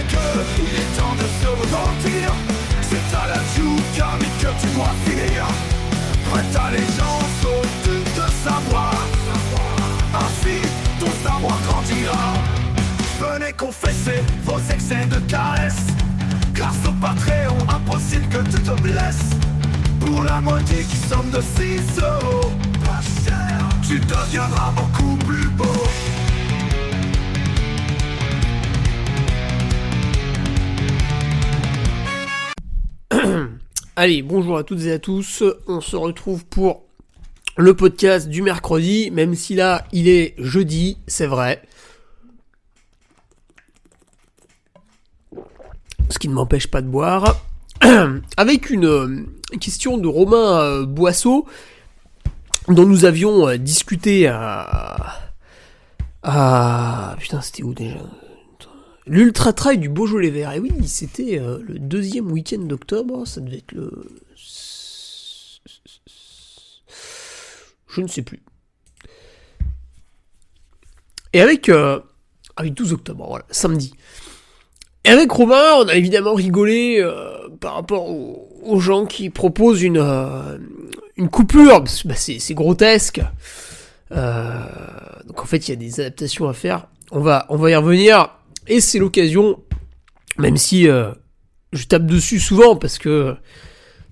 qu'il est temps de se repentir. C'est à la Tchoukami que tu dois finir. Prête allégeance au-dessus de savoir. Ainsi ton savoir grandira. Venez confesser vos excès de caresses, car sur Patreon impossible que tu te blesses. Pour la modique somme de 6 euros, pas cher, tu deviendras beaucoup plus beau. Allez, bonjour à toutes et à tous, on se retrouve pour le podcast du mercredi, même si là il est jeudi, c'est vrai. Ce qui ne m'empêche pas de boire. Avec une question de Romain Boisseau, dont nous avions discuté à... Putain, c'était où déjà ? L'Ultra Trail du Beaujolais Vert. Et oui, c'était le deuxième week-end d'octobre. Ça devait être le... Je ne sais plus. Et avec... avec 12 octobre, voilà, samedi. Et avec Romain, on a évidemment rigolé par rapport aux gens qui proposent une coupure. Parce que, c'est grotesque. Donc en fait, il y a des adaptations à faire. On va y revenir. Et c'est l'occasion, même si je tape dessus souvent, parce que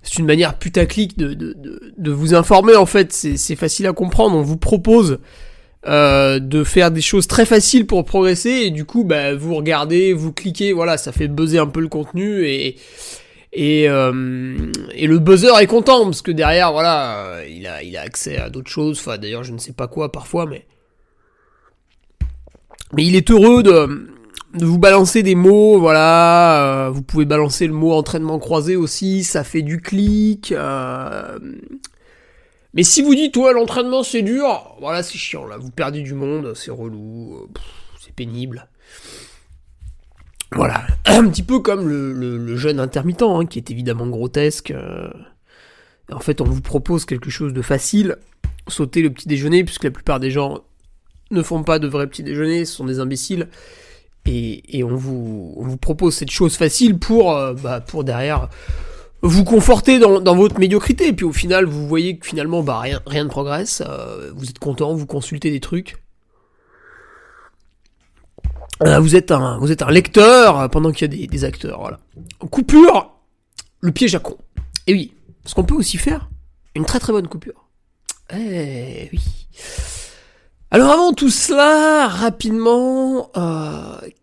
c'est une manière putaclic de vous informer, en fait, c'est facile à comprendre, on vous propose de faire des choses très faciles pour progresser, et du coup, vous regardez, vous cliquez, voilà, ça fait buzzer un peu le contenu, et le buzzer est content, parce que derrière, voilà, il a accès à d'autres choses, enfin d'ailleurs je ne sais pas quoi parfois, mais il est heureux de vous balancer des mots, voilà, vous pouvez balancer le mot entraînement croisé aussi, ça fait du clic, mais si vous dites, ouais, l'entraînement c'est dur, voilà, c'est chiant, là, vous perdez du monde, c'est relou, c'est pénible. Voilà, un petit peu comme le jeûne intermittent, hein, qui est évidemment grotesque. En fait, on vous propose quelque chose de facile, sauter le petit déjeuner, puisque la plupart des gens ne font pas de vrais petits déjeuners, ce sont des imbéciles. Et on vous propose cette chose facile pour derrière vous conforter dans votre médiocrité. Et puis au final, vous voyez que finalement, rien ne progresse. Vous êtes content, vous consultez des trucs. Vous êtes un lecteur pendant qu'il y a des acteurs. Voilà. Coupure, le piège à con. Et oui, parce qu'on peut aussi faire une très très bonne coupure. Eh oui. Alors avant tout cela, rapidement,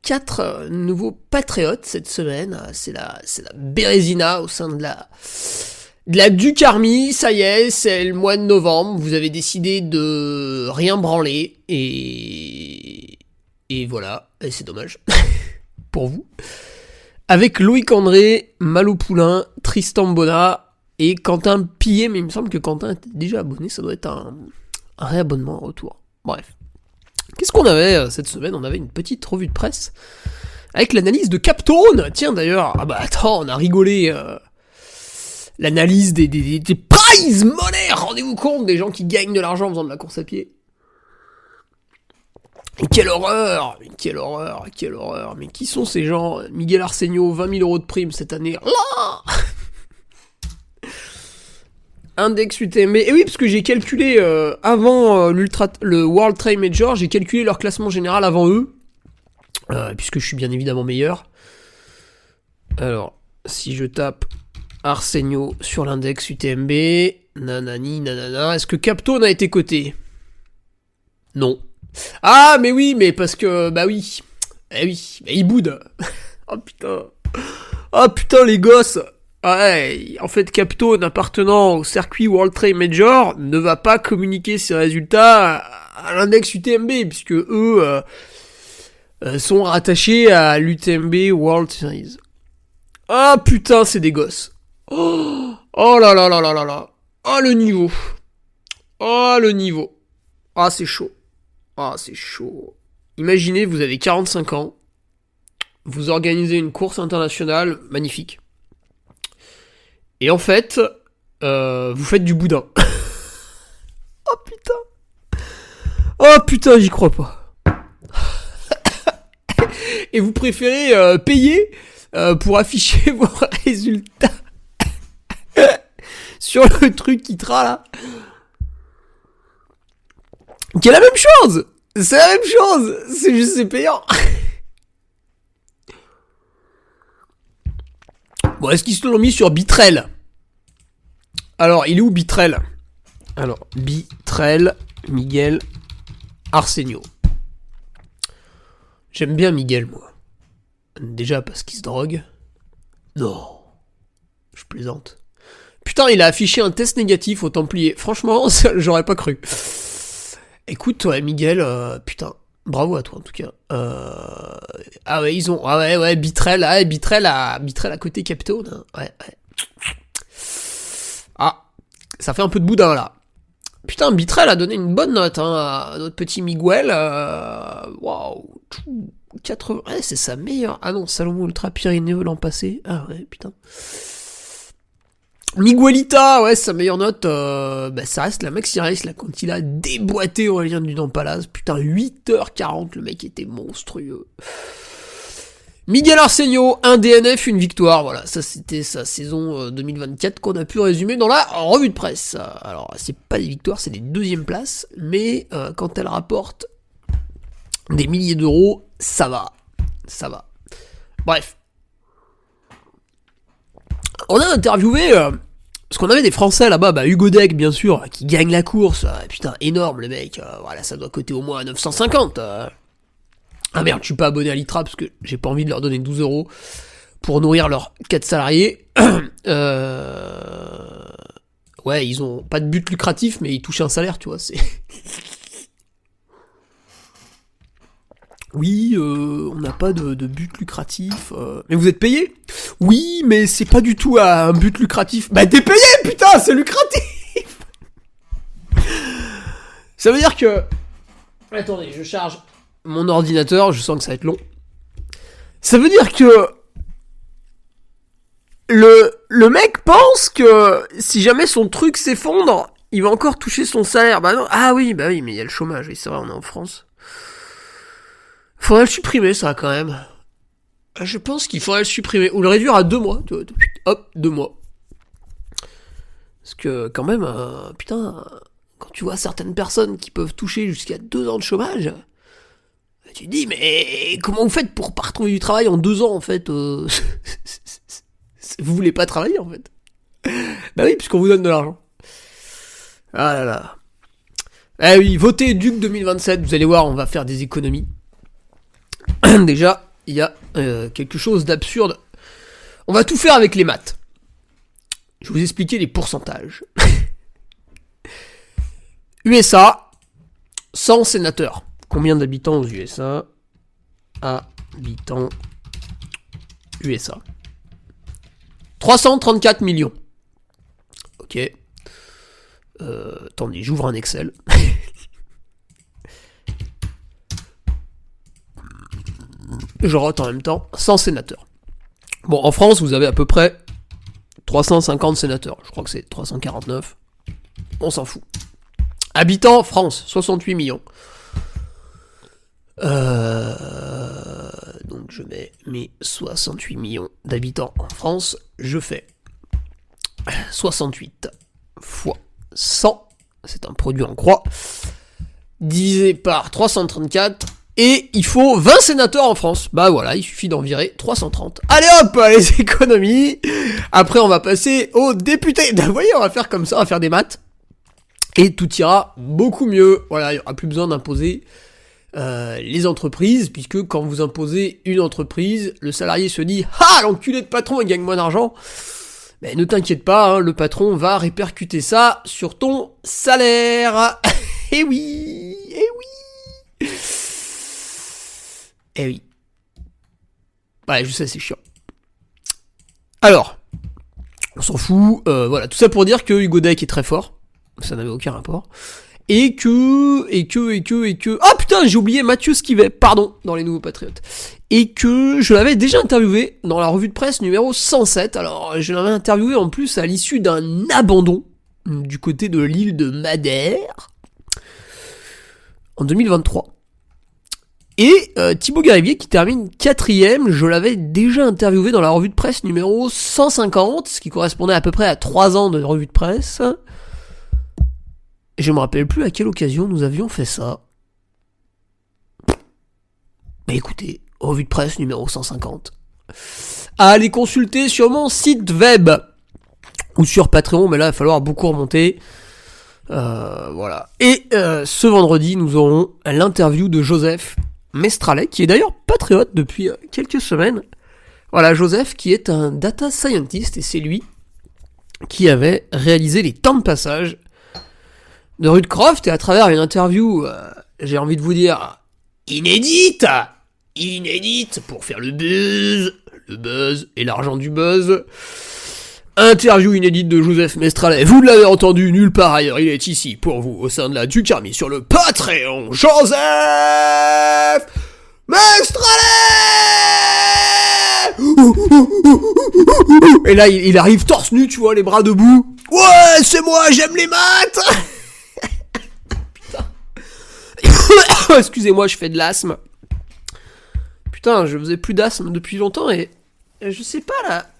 4 nouveaux patriotes cette semaine. C'est la Bérésina au sein de la Duc Army. Ça y est, c'est le mois de novembre. Vous avez décidé de rien branler et voilà. Et c'est dommage pour vous. Avec Loïc André, Malo Poulain, Tristan Bonnat et Quentin Pillet. Mais il me semble que Quentin était déjà abonné. Ça doit être un réabonnement en retour. Bref. Qu'est-ce qu'on avait cette semaine ? On avait une petite revue de presse avec l'analyse de Captone. Tiens d'ailleurs, on a rigolé. L'analyse des prize money. Rendez-vous compte des gens qui gagnent de l'argent en faisant de la course à pied. Et quelle horreur. Mais qui sont ces gens ? Miguel Arsenio, 20 000 € de prime cette année. Là Index UTMB, et oui, parce que j'ai calculé avant le World Trail Major, j'ai calculé leur classement général avant eux, puisque je suis bien évidemment meilleur. Alors, si je tape Arsenio sur l'index UTMB, nanani, nanana, est-ce que Captone a été coté ? Non. Ah, mais oui, mais parce que, oui, il boude. Oh putain, les gosses. Ouais, en fait, Captone, appartenant au circuit World Trail Major, ne va pas communiquer ses résultats à l'index UTMB, puisque eux sont rattachés à l'UTMB World Series. Ah putain, c'est des gosses. Oh là là là là là là. Oh le niveau. Ah c'est chaud. Imaginez, vous avez 45 ans, vous organisez une course internationale magnifique. Et en fait, vous faites du boudin. Oh putain, j'y crois pas. et vous préférez payer pour afficher vos résultats sur le truc qui tra là. Qui est la même chose. C'est la même chose. C'est juste c'est payant. Bon, est-ce qu'ils se l'ont mis sur Bitrel? Alors, il est où Bitrel? Alors, Bitrel, Miguel Arsenio. J'aime bien Miguel, moi. Déjà parce qu'il se drogue. Non. Je plaisante. Putain, il a affiché un test négatif au Templier. Franchement, ça, j'aurais pas cru. Écoute, toi, Miguel, putain. Bravo à toi en tout cas. Ah ouais, ils ont. Ah ouais, Bitrel à côté Capitone. Hein. Ouais. Ah, ça fait un peu de boudin là. Putain, Bitrel a donné une bonne note à notre petit Miguel. Waouh. 80. Ouais, c'est sa meilleure. Ah non, Salomon Ultra Pyrénéo l'an passé. Ah ouais, putain. Miguelita, ouais, sa meilleure note, ça reste la Maxi Race, là, quand il a déboîté Aurélien Dudamp-Palaz. Putain, 8h40, le mec était monstrueux. Miguel Arsenio, un DNF, une victoire, voilà, ça c'était sa saison 2024 qu'on a pu résumer dans la revue de presse. Alors, c'est pas des victoires, c'est des deuxièmes places, mais quand elle rapporte des milliers d'euros, ça va. Bref. On a interviewé, parce qu'on avait des Français là-bas, Hugo Deck bien sûr, qui gagne la course, putain énorme le mec, voilà ça doit coter au moins 950. Ah merde, je suis pas abonné à l'ITRA parce que j'ai pas envie de leur donner 12 euros pour nourrir leurs 4 salariés. Ouais, ils ont pas de but lucratif mais ils touchent un salaire, tu vois, c'est... Oui, on n'a pas de but lucratif. Mais vous êtes payé? Oui, mais c'est pas du tout un but lucratif. Bah t'es payé, putain, c'est lucratif. Ça veut dire que... Attendez, je charge mon ordinateur, je sens que ça va être long. Ça veut dire que... Le mec pense que si jamais son truc s'effondre, il va encore toucher son salaire. Bah non, ah oui, mais il y a le chômage, oui, c'est vrai, on est en France. Faudrait le supprimer, ça, quand même. Je pense qu'il faudrait le supprimer. Ou le réduire à 2 mois. Hop, 2 mois. Parce que, quand même, putain, quand tu vois certaines personnes qui peuvent toucher jusqu'à 2 ans de chômage, tu te dis, mais comment vous faites pour pas retrouver du travail en 2 ans, en fait Vous voulez pas travailler, en fait. Bah oui, puisqu'on vous donne de l'argent. Ah là là. Eh oui, votez Duc 2027, vous allez voir, on va faire des économies. Déjà, il y a quelque chose d'absurde. On va tout faire avec les maths. Je vais vous expliquer les pourcentages. USA, 100 sénateurs. Combien d'habitants aux USA? Habitants USA. 334 millions. Ok. Attendez, j'ouvre un Excel. Je rote en même temps, 100 sénateurs. Bon, en France, vous avez à peu près 350 sénateurs. Je crois que c'est 349. On s'en fout. Habitants, France, 68 millions. Donc je mets mes 68 millions d'habitants en France. Je fais 68 fois 100. C'est un produit en croix. Divisé par 334. Et il faut 20 sénateurs en France. Bah voilà, il suffit d'en virer 330. Allez hop, les économies. Après, on va passer aux députés. Vous voyez, on va faire comme ça, on va faire des maths. Et tout ira beaucoup mieux. Voilà, il n'y aura plus besoin d'imposer les entreprises, puisque quand vous imposez une entreprise, le salarié se dit « Ah, l'enculé de patron, il gagne moins d'argent !» Mais ne t'inquiète pas, hein, le patron va répercuter ça sur ton salaire. Eh oui, eh oui. Eh oui. Ouais, je sais, c'est chiant. Alors, on s'en fout. Voilà, tout ça pour dire que Hugo Deck est très fort. Ça n'avait aucun rapport. Et que... Ah putain, j'ai oublié Mathieu Skivet, pardon, dans les Nouveaux Patriotes. Et que je l'avais déjà interviewé dans la revue de presse numéro 107. Alors, je l'avais interviewé en plus à l'issue d'un abandon du côté de l'île de Madère en 2023. Et Thibaut Garivier qui termine 4ème, je l'avais déjà interviewé dans la revue de presse numéro 150, ce qui correspondait à peu près à 3 ans de revue de presse. Et je me rappelle plus à quelle occasion nous avions fait ça. Mais écoutez, revue de presse numéro 150. À aller consulter sur mon site web ou sur Patreon, mais là il va falloir beaucoup remonter. Voilà. Et ce vendredi, nous aurons l'interview de Joseph Mestralet, qui est d'ailleurs patriote depuis quelques semaines. Voilà, Joseph qui est un data scientist, et c'est lui qui avait réalisé les temps de passage de Rude Croft, et à travers une interview, j'ai envie de vous dire, inédite pour faire le buzz et l'argent du buzz. Interview inédite de Joseph Mestralet, vous ne l'avez entendu nulle part ailleurs, il est ici pour vous au sein de la Duc Army sur le Patreon. Joseph Mestralet. Et là il arrive torse nu, tu vois, les bras debout. Ouais, c'est moi, j'aime les maths. Putain. Excusez-moi, je fais de l'asthme. Putain, je faisais plus d'asthme depuis longtemps, et je sais pas là.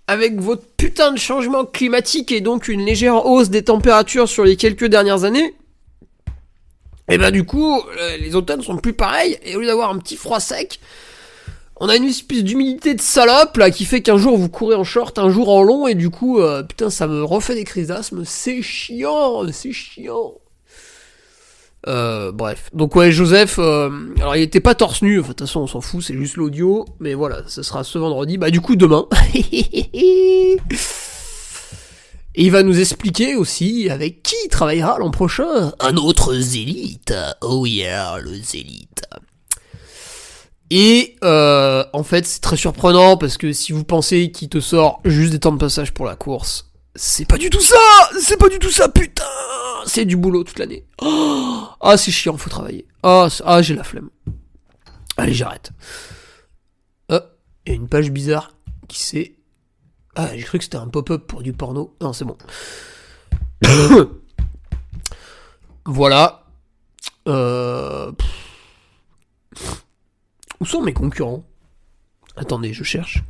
Avec votre putain de changement climatique et donc une légère hausse des températures sur les quelques dernières années, et ben du coup, les automnes sont plus pareils, et au lieu d'avoir un petit froid sec, on a une espèce d'humidité de salope là qui fait qu'un jour vous courez en short, un jour en long, et du coup, putain, ça me refait des crises d'asthme, c'est chiant. Bref. Donc ouais, Joseph, alors il était pas torse nu, enfin de toute façon on s'en fout, c'est juste l'audio, mais voilà, ce sera ce vendredi, bah du coup demain. Et il va nous expliquer aussi avec qui il travaillera l'an prochain. Un autre Zélite. Oh yeah, le Zélite. Et en fait c'est très surprenant, parce que si vous pensez qu'il te sort juste des temps de passage pour la course, c'est pas du tout ça, putain. C'est du boulot toute l'année. Oh, ah, c'est chiant, faut travailler. Ah, j'ai la flemme. Allez, j'arrête. Il y a une page bizarre qui s'est... Ah, j'ai cru que c'était un pop-up pour du porno. Non, c'est bon. Voilà. Où sont mes concurrents ? Attendez, je cherche.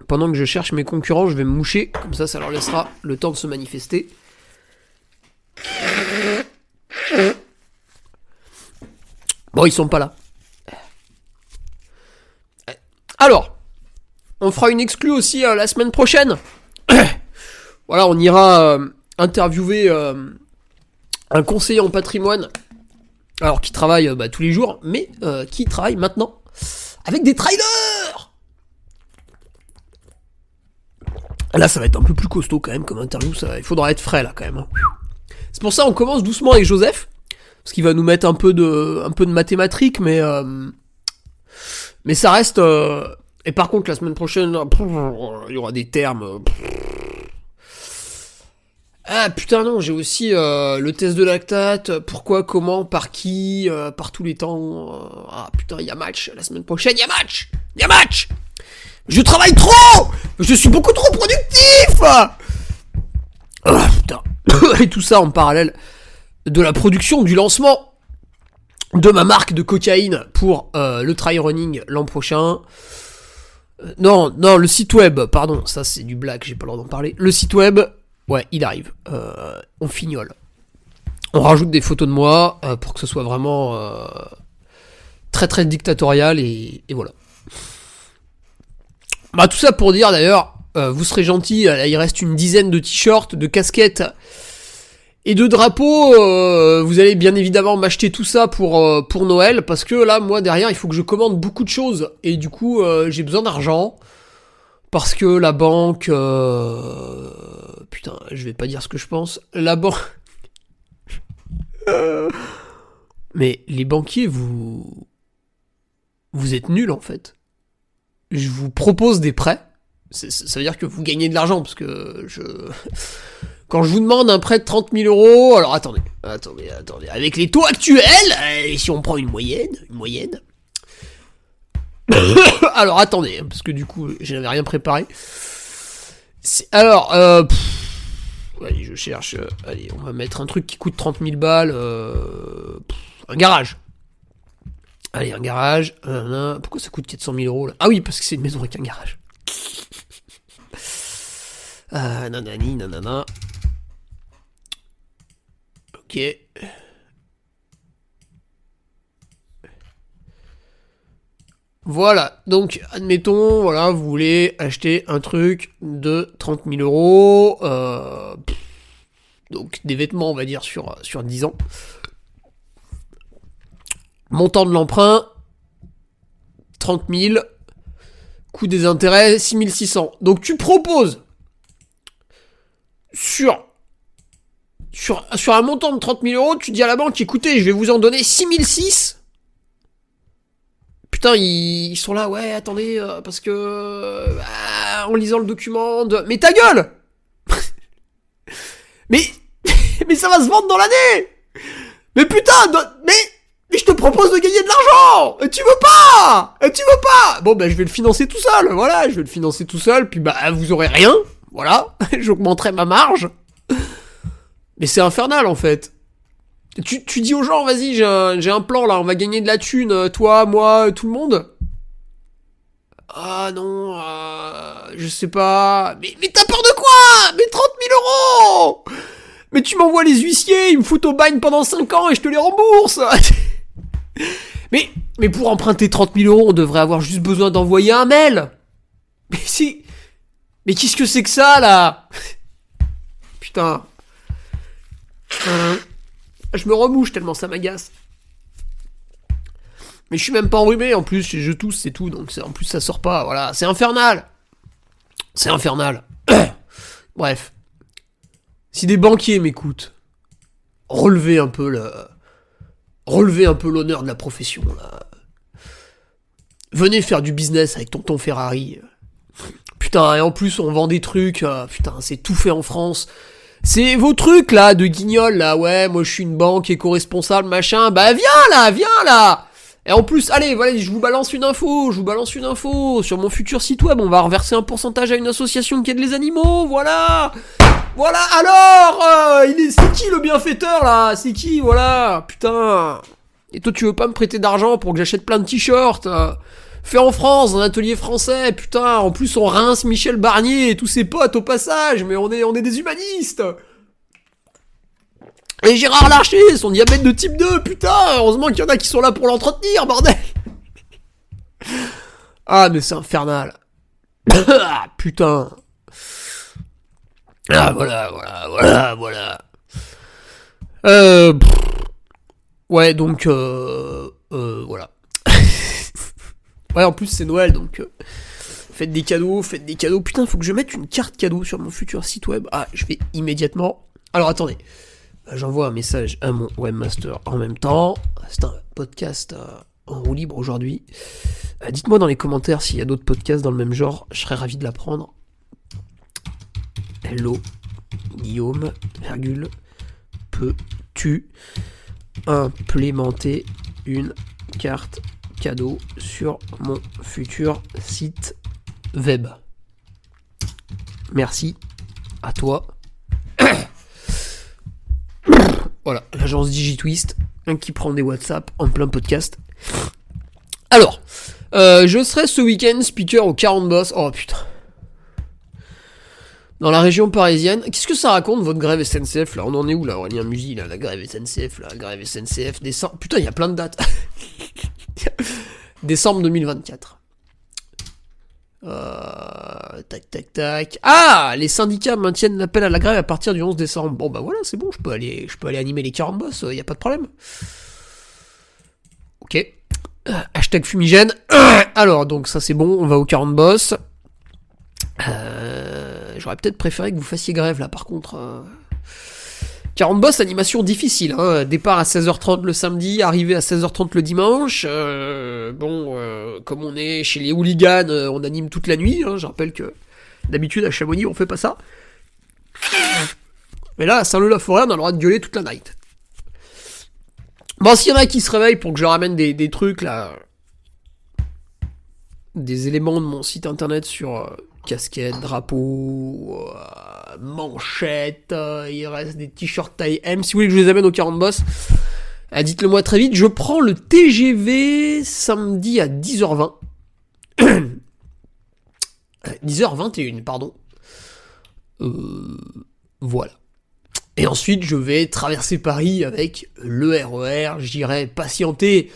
Pendant que je cherche mes concurrents, je vais me moucher. Comme ça leur laissera le temps de se manifester. Bon, ils sont pas là. Alors, on fera une exclue aussi la semaine prochaine. Voilà, on ira interviewer un conseiller en patrimoine, alors qui travaille tous les jours, mais qui travaille maintenant avec des trailers. Là, ça va être un peu plus costaud quand même comme interview. Il faudra être frais là quand même. C'est pour ça qu'on commence doucement avec Joseph, parce qu'il va nous mettre un peu de mathématiques, mais ça reste. Et par contre, la semaine prochaine, il y aura des termes. Ah putain non, j'ai aussi le test de lactate. Pourquoi, comment, par qui, par tous les temps. Ah putain, il y a match la semaine prochaine. Il y a match. Je travaille trop. Je suis beaucoup trop productif. Ah putain. Et tout ça en parallèle de la production du lancement de ma marque de cocaïne pour le trail running l'an prochain. Non, le site web, pardon, ça c'est du blague, j'ai pas le droit d'en parler. Le site web, ouais, il arrive. On fignole. On rajoute des photos de moi pour que ce soit vraiment très très dictatorial, et voilà. Bah tout ça pour dire d'ailleurs, vous serez gentils, il reste une dizaine de t-shirts, de casquettes et de drapeaux. Vous allez bien évidemment m'acheter tout ça pour Noël, parce que là, moi derrière, il faut que je commande beaucoup de choses, et du coup, j'ai besoin d'argent, parce que la banque, putain, je vais pas dire ce que je pense. La banque, mais les banquiers, vous êtes nuls en fait. Je vous propose des prêts. Ça veut dire que vous gagnez de l'argent, parce que quand je vous demande un prêt de 30 000 euros, alors attendez. Avec les taux actuels, si on prend une moyenne. Alors attendez, parce que du coup, je n'avais rien préparé. Alors, allez, je cherche. Allez, on va mettre un truc qui coûte 30 000 balles. Un garage. Allez, un garage. Pourquoi ça coûte 400 000 euros là? Ah oui, parce que c'est une maison avec un garage. Nanani, nanana. Ok. Voilà, donc admettons, voilà, vous voulez acheter un truc de 30 000 euros, donc des vêtements, on va dire, sur 10 ans. Montant de l'emprunt, 30 000, coût des intérêts, 6 600. Donc tu proposes sur un montant de 30 000 euros, tu dis à la banque, écoutez, je vais vous en donner 6 600. Putain, ils sont là, ouais, attendez, parce que... en lisant le document de... Mais ta gueule mais ça va se vendre dans l'année. Mais putain, mais je te propose de gagner de l'argent. Tu veux pas. Bon, je vais le financer tout seul, voilà, puis vous aurez rien, voilà, j'augmenterai ma marge. Mais c'est infernal, en fait. Tu dis aux gens, vas-y, j'ai un plan là, on va gagner de la thune, toi, moi, tout le monde. Ah non, je sais pas. Mais t'as peur de quoi? Mais 30 000 euros. Mais tu m'envoies les huissiers, ils me foutent au bagne pendant 5 ans et je te les rembourse. mais pour emprunter 30 000 euros, on devrait avoir juste besoin d'envoyer un mail. Mais qu'est-ce que c'est que ça là? Putain. Je me remouche tellement ça m'agace. Mais je suis même pas enrhumé en plus, je tousse, c'est tout, donc en plus ça sort pas, voilà, c'est infernal. Bref. Si des banquiers m'écoutent, relevez un peu l'honneur de la profession, là. Venez faire du business avec tonton Ferrari. Putain, et en plus on vend des trucs, putain, c'est tout fait en France. C'est vos trucs là de guignol là, ouais, moi je suis une banque éco-responsable, machin, viens là. Et en plus, allez, voilà, je vous balance une info sur mon futur site web, on va reverser un pourcentage à une association qui aide les animaux, voilà. Alors, c'est qui le bienfaiteur là? C'est qui, voilà, putain. Et toi tu veux pas me prêter d'argent pour que j'achète plein de t-shirts fait en France, dans un atelier français, putain, en plus on rince Michel Barnier et tous ses potes au passage, mais on est des humanistes. Et Gérard Larcher, son diabète de type 2, putain, heureusement qu'il y en a qui sont là pour l'entretenir, bordel. Ah, mais c'est infernal. Putain. Ah, voilà. Ouais, donc, voilà. Ouais, en plus c'est Noël, donc faites des cadeaux. Putain, faut que je mette une carte cadeau sur mon futur site web. Ah, je vais immédiatement... Alors attendez, j'envoie un message à mon webmaster en même temps. C'est un podcast en roue libre aujourd'hui. Dites-moi dans les commentaires s'il y a d'autres podcasts dans le même genre, je serais ravi de l'apprendre. Hello, Guillaume, peux-tu implémenter une carte cadeau sur mon futur site web? Merci à toi. Voilà, l'agence DigiTwist qui prend des WhatsApp en plein podcast. Alors, je serai ce week-end speaker au 40 Boss. Oh putain. Dans la région parisienne. Qu'est-ce que ça raconte votre grève SNCF là? On en est où là, Aurélien Musi là? La grève SNCF là, décembre. Putain, il y a plein de dates. Décembre 2024. Tac. Ah, les syndicats maintiennent l'appel à la grève à partir du 11 décembre. Bon voilà, c'est bon, je peux aller animer les 40 boss, y a pas de problème. Ok. Hashtag fumigène. Alors, donc ça c'est bon, on va aux 40 boss. J'aurais peut-être préféré que vous fassiez grève là, par contre. 40 boss, animation difficile, hein. Départ à 16h30 le samedi, arrivée à 16h30 le dimanche. Comme on est chez les hooligans, on anime toute la nuit, hein. Je rappelle que d'habitude à Chamonix on fait pas ça. Mais là, à Saint-Leu-la-Forêt, on a le droit de gueuler toute la night. Bon, s'il y en a qui se réveillent pour que je leur amène des trucs là, des éléments de mon site internet sur casquette, drapeau, manchette, il reste des t-shirts taille M. Si vous voulez que je les amène aux 40 boss, Dites-le moi très vite. Je prends le TGV samedi à 10h20. 10h21, pardon. Voilà. Et ensuite, je vais traverser Paris avec le RER. J'irai patienter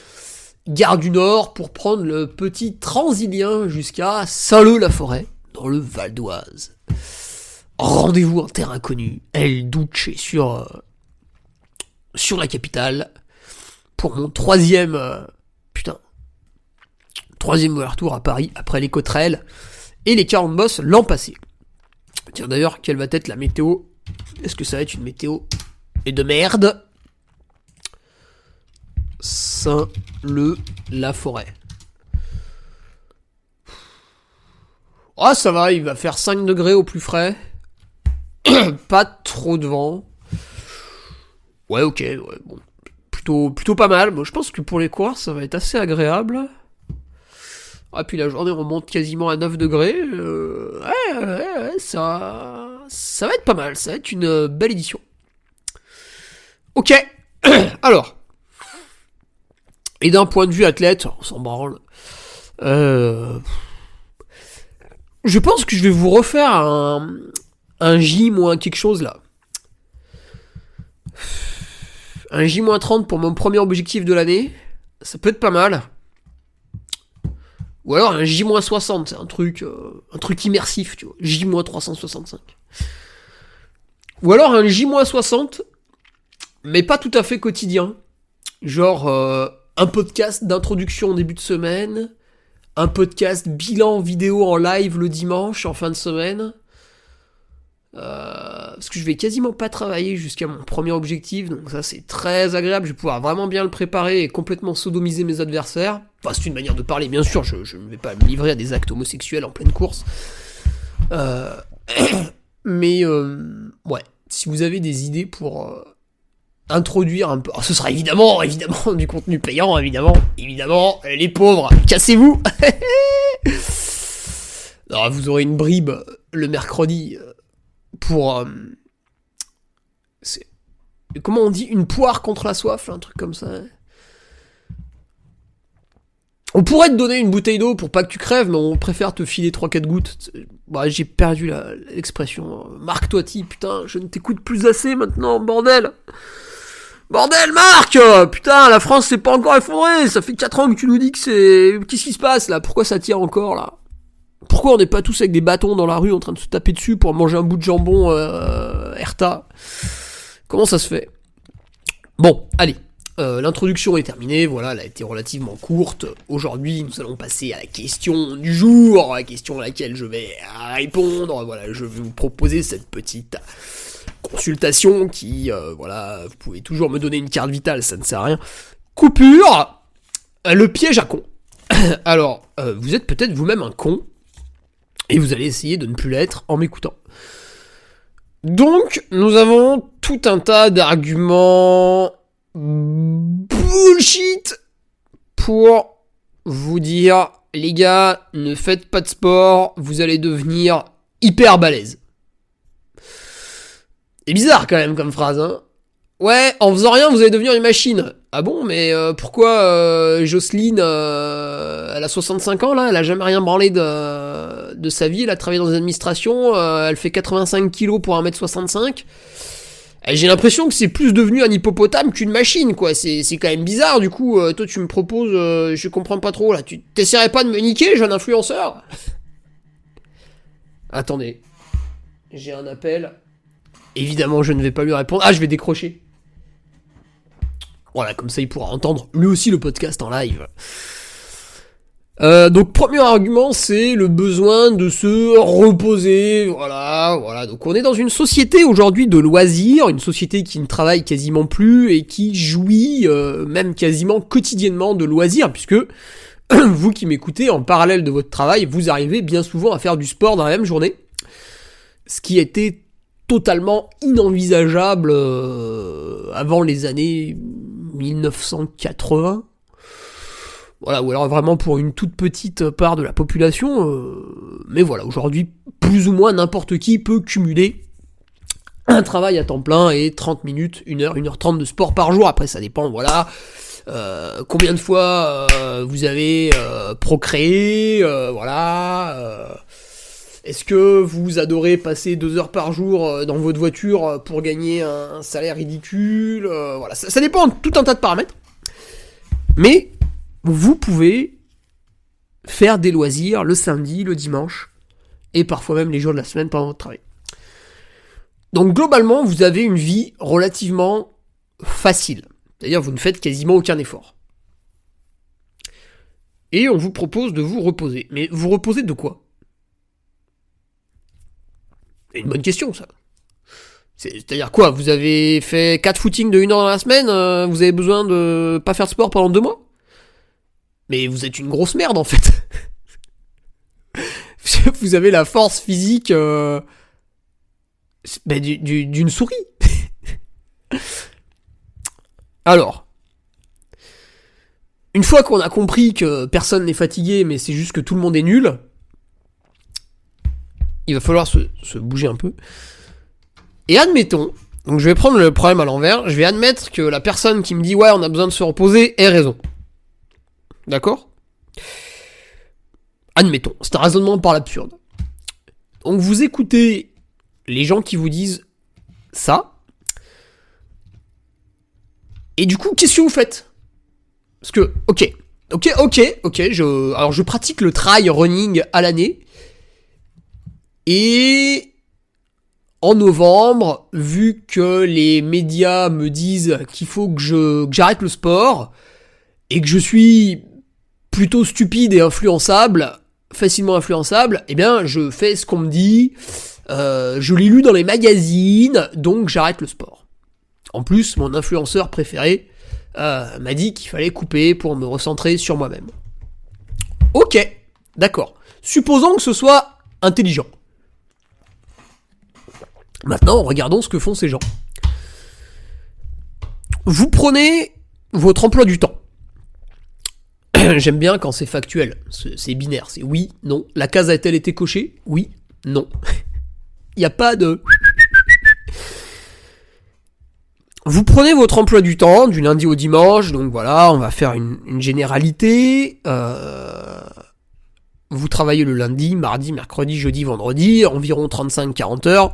Gare du Nord pour prendre le petit Transilien jusqu'à Saint-Leu-la-Forêt, dans le Val d'Oise. Rendez-vous en terre inconnue, El Duce, sur la capitale, pour mon troisième retour à Paris, après les Cotterelles et les 40 bosses l'an passé. Tiens d'ailleurs, quelle va être la météo ? Est-ce que ça va être une météo et de merde ? Saint-Leu-la-Forêt. Ah, ça va, il va faire 5 degrés au plus frais. Pas trop de vent. Ouais, ok, ouais, bon. Plutôt pas mal. Bon, je pense que pour les coureurs, ça va être assez agréable. Ah, puis la journée remonte quasiment à 9 degrés. Ouais, ça va être pas mal. Ça va être une belle édition. Ok. Alors. Et d'un point de vue athlète, on s'en branle. Je pense que je vais vous refaire un gym ou un quelque chose là. Un J-30 pour mon premier objectif de l'année. Ça peut être pas mal. Ou alors un J-60, c'est un truc immersif, tu vois. J-365. Ou alors un J-60, mais pas tout à fait quotidien. Genre un podcast d'introduction en début de semaine, un podcast bilan vidéo en live le dimanche en fin de semaine. Parce que je vais quasiment pas travailler jusqu'à mon premier objectif, donc ça c'est très agréable, je vais pouvoir vraiment bien le préparer et complètement sodomiser mes adversaires. Enfin, c'est une manière de parler, bien sûr, je ne vais pas me livrer à des actes homosexuels en pleine course. Mais ouais, si vous avez des idées pour introduire un peu... Alors, ce sera évidemment du contenu payant, évidemment, les pauvres, cassez-vous. Alors, vous aurez une bribe le mercredi pour... comment on dit ? Une poire contre la soif, un truc comme ça. On pourrait te donner une bouteille d'eau pour pas que tu crèves, mais on préfère te filer 3-4 gouttes. Bah, j'ai perdu l'expression. Marc Toiti, putain, je ne t'écoute plus assez maintenant, bordel. Bordel, Marc ! Putain, la France s'est pas encore effondrée. Ça fait 4 ans que tu nous dis que c'est... Qu'est-ce qui se passe, là ? Pourquoi ça tire encore, là ? Pourquoi on n'est pas tous avec des bâtons dans la rue en train de se taper dessus pour manger un bout de jambon Herta ? Comment ça se fait ? Bon, allez, l'introduction est terminée, voilà, elle a été relativement courte. Aujourd'hui, nous allons passer à la question du jour, la question à laquelle je vais répondre. Voilà, je vais vous proposer cette petite consultation qui, voilà, vous pouvez toujours me donner une carte vitale, ça ne sert à rien. Coupure, le piège à con. Alors, vous êtes peut-être vous-même un con, et vous allez essayer de ne plus l'être en m'écoutant. Donc, nous avons tout un tas d'arguments bullshit pour vous dire, les gars, ne faites pas de sport, vous allez devenir hyper balèze. C'est bizarre quand même comme phrase, hein. Ouais, en faisant rien, vous allez devenir une machine. Ah bon, mais pourquoi Jocelyne, elle a 65 ans, là, elle a jamais rien branlé de sa vie, elle a travaillé dans une administration, elle fait 85 kilos pour 1m65. J'ai l'impression que c'est plus devenu un hippopotame qu'une machine, quoi. C'est quand même bizarre, du coup, toi tu me proposes, je comprends pas trop, là. Tu t'essaierais pas de me niquer, jeune influenceur ? Attendez, j'ai un appel. Évidemment, je ne vais pas lui répondre. Ah, je vais décrocher. Voilà, comme ça il pourra entendre lui aussi le podcast en live. Donc premier argument, c'est le besoin de se reposer. Voilà. Donc on est dans une société aujourd'hui de loisirs, une société qui ne travaille quasiment plus et qui jouit même quasiment quotidiennement de loisirs, puisque vous qui m'écoutez, en parallèle de votre travail, vous arrivez bien souvent à faire du sport dans la même journée, ce qui était totalement inenvisageable avant les années 1980. Voilà, ou alors vraiment pour une toute petite part de la population. Mais voilà, aujourd'hui, plus ou moins n'importe qui peut cumuler un travail à temps plein et 30 minutes, 1 heure, 1h30 de sport par jour. Après, ça dépend, voilà. Combien de fois vous avez procréé, voilà. Est-ce que vous adorez passer 2 heures par jour dans votre voiture pour gagner un salaire ridicule, voilà. Ça dépend de tout un tas de paramètres. Mais vous pouvez faire des loisirs le samedi, le dimanche, et parfois même les jours de la semaine pendant votre travail. Donc globalement, vous avez une vie relativement facile. C'est-à-dire vous ne faites quasiment aucun effort. Et on vous propose de vous reposer. Mais vous reposez de quoi ? C'est une bonne question, ça. C'est-à-dire quoi ? Vous avez fait 4 footings de 1 heure dans la semaine, vous avez besoin de pas faire de sport pendant 2 mois ? Mais vous êtes une grosse merde, en fait. Vous avez la force physique d'une souris. Alors, une fois qu'on a compris que personne n'est fatigué, mais c'est juste que tout le monde est nul, il va falloir se bouger un peu. Et admettons, donc je vais prendre le problème à l'envers, je vais admettre que la personne qui me dit « ouais, on a besoin de se reposer » ait raison. D'accord ? Admettons, c'est un raisonnement par l'absurde. Donc vous écoutez les gens qui vous disent ça, et du coup, qu'est-ce que vous faites ? Parce que, ok, je pratique le trail running à l'année, et en novembre, vu que les médias me disent qu'il faut que j'arrête le sport, et que je suis plutôt stupide et facilement influençable, eh bien, je fais ce qu'on me dit, je l'ai lu dans les magazines, donc j'arrête le sport. En plus, mon influenceur préféré m'a dit qu'il fallait couper pour me recentrer sur moi-même. Ok, d'accord. Supposons que ce soit intelligent. Maintenant, regardons ce que font ces gens. Vous prenez votre emploi du temps. J'aime bien quand c'est factuel, c'est binaire, c'est oui, non. La case a-t-elle été cochée ? Oui, non. Il n'y a pas de... Vous prenez votre emploi du temps, du lundi au dimanche, donc voilà, on va faire une généralité. Vous travaillez le lundi, mardi, mercredi, jeudi, vendredi, environ 35-40 heures.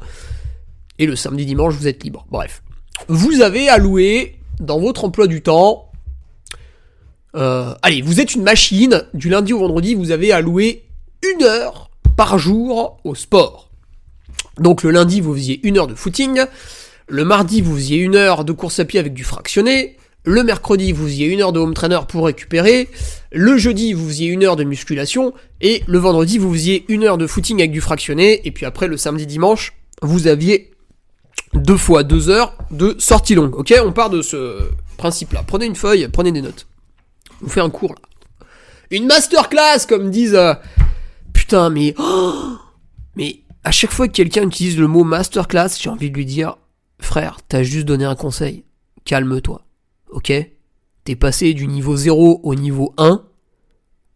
Et le samedi, dimanche, vous êtes libre. Bref. Vous avez alloué, dans votre emploi du temps... allez, vous êtes une machine, du lundi au vendredi, vous avez alloué 1 heure par jour au sport. Donc le lundi, vous faisiez 1 heure de footing, le mardi, vous faisiez 1 heure de course à pied avec du fractionné, le mercredi, vous faisiez 1 heure de home trainer pour récupérer, le jeudi, vous faisiez 1 heure de musculation, et le vendredi, vous faisiez 1 heure de footing avec du fractionné, et puis après, le samedi, dimanche, vous aviez 2 fois 2 heures de sortie longue. Ok, on part de ce principe-là. Prenez une feuille, prenez des notes. On fait un cours là. Une masterclass, comme disent... Putain, mais... mais à chaque fois que quelqu'un utilise le mot masterclass, j'ai envie de lui dire... Frère, t'as juste donné un conseil. Calme-toi. Ok ? T'es passé du niveau 0 au niveau 1.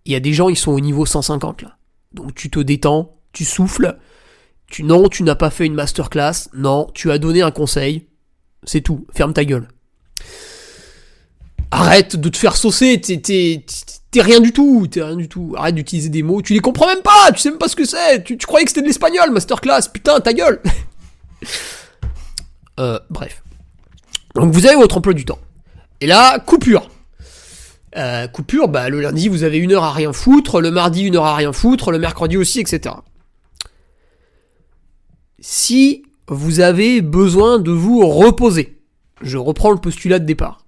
Il y a des gens, ils sont au niveau 150 là. Donc tu te détends, tu souffles. Non, tu n'as pas fait une masterclass. Non, tu as donné un conseil. C'est tout. Ferme ta gueule. Arrête de te faire saucer, t'es rien du tout, Arrête d'utiliser des mots, tu les comprends même pas, tu sais même pas ce que c'est, tu croyais que c'était de l'espagnol, masterclass, putain, ta gueule. Bref. Donc vous avez votre emploi du temps. Et là, coupure. Coupure, bah le lundi vous avez 1 heure à rien foutre, le mardi 1 heure à rien foutre, le mercredi aussi, etc. Si vous avez besoin de vous reposer, je reprends le postulat de départ.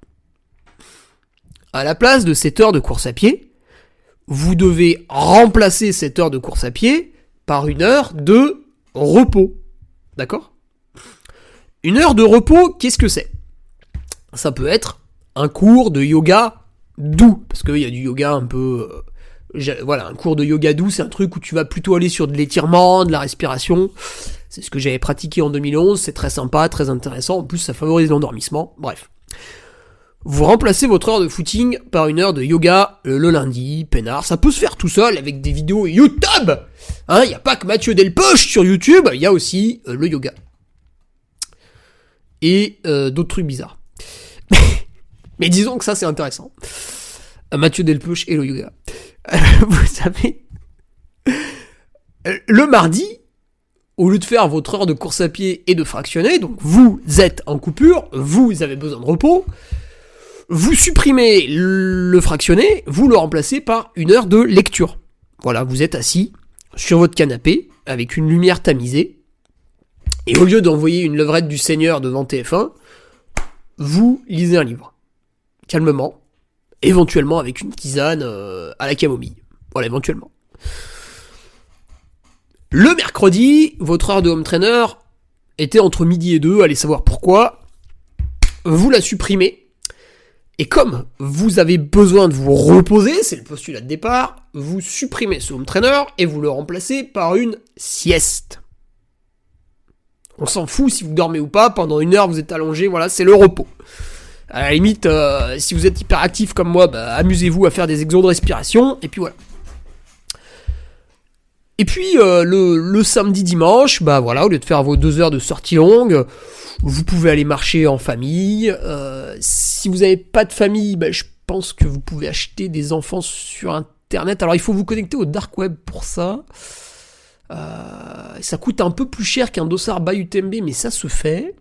À la place de cette heure de course à pied, vous devez remplacer cette heure de course à pied par 1 heure de repos. D'accord ? 1 heure de repos, qu'est-ce que c'est ? Ça peut être un cours de yoga doux, parce qu'il y a du yoga un peu... voilà, un cours de yoga doux, c'est un truc où tu vas plutôt aller sur de l'étirement, de la respiration. C'est ce que j'avais pratiqué en 2011, c'est très sympa, très intéressant. En plus, ça favorise l'endormissement. Bref. Vous remplacez votre heure de footing par 1 heure de yoga le lundi, peinard. Ça peut se faire tout seul avec des vidéos YouTube. Hein, y a pas que Mathieu Delpoche sur YouTube, il y a aussi le yoga. et d'autres trucs bizarres. Mais disons que ça c'est intéressant. Mathieu Delpeuch, Hello Yoga. Vous savez, le mardi, au lieu de faire votre heure de course à pied et de fractionner, donc vous êtes en coupure, vous avez besoin de repos, vous supprimez le fractionné, vous le remplacez par une heure de lecture. Voilà, vous êtes assis sur votre canapé avec une lumière tamisée, et au lieu d'envoyer une levrette du Seigneur devant TF1, vous lisez un livre. Calmement, éventuellement avec une tisane à la camomille. Voilà, éventuellement. Le mercredi, votre heure de home trainer était entre midi et 2, allez savoir pourquoi. Vous la supprimez. Et comme vous avez besoin de vous reposer, c'est le postulat de départ, vous supprimez ce home trainer et vous le remplacez par une sieste. On s'en fout si vous dormez ou pas, pendant une heure vous êtes allongé, voilà, c'est le repos. À la limite, si vous êtes hyperactif comme moi, amusez-vous à faire des exos de respiration, et puis voilà. Et puis, le samedi dimanche, voilà, au lieu de faire vos 2 heures de sortie longue, vous pouvez aller marcher en famille. Si vous n'avez pas de famille, je pense que vous pouvez acheter des enfants sur Internet. Alors, il faut vous connecter au dark web pour ça. Ça coûte un peu plus cher qu'un dossard by UTMB, mais ça se fait.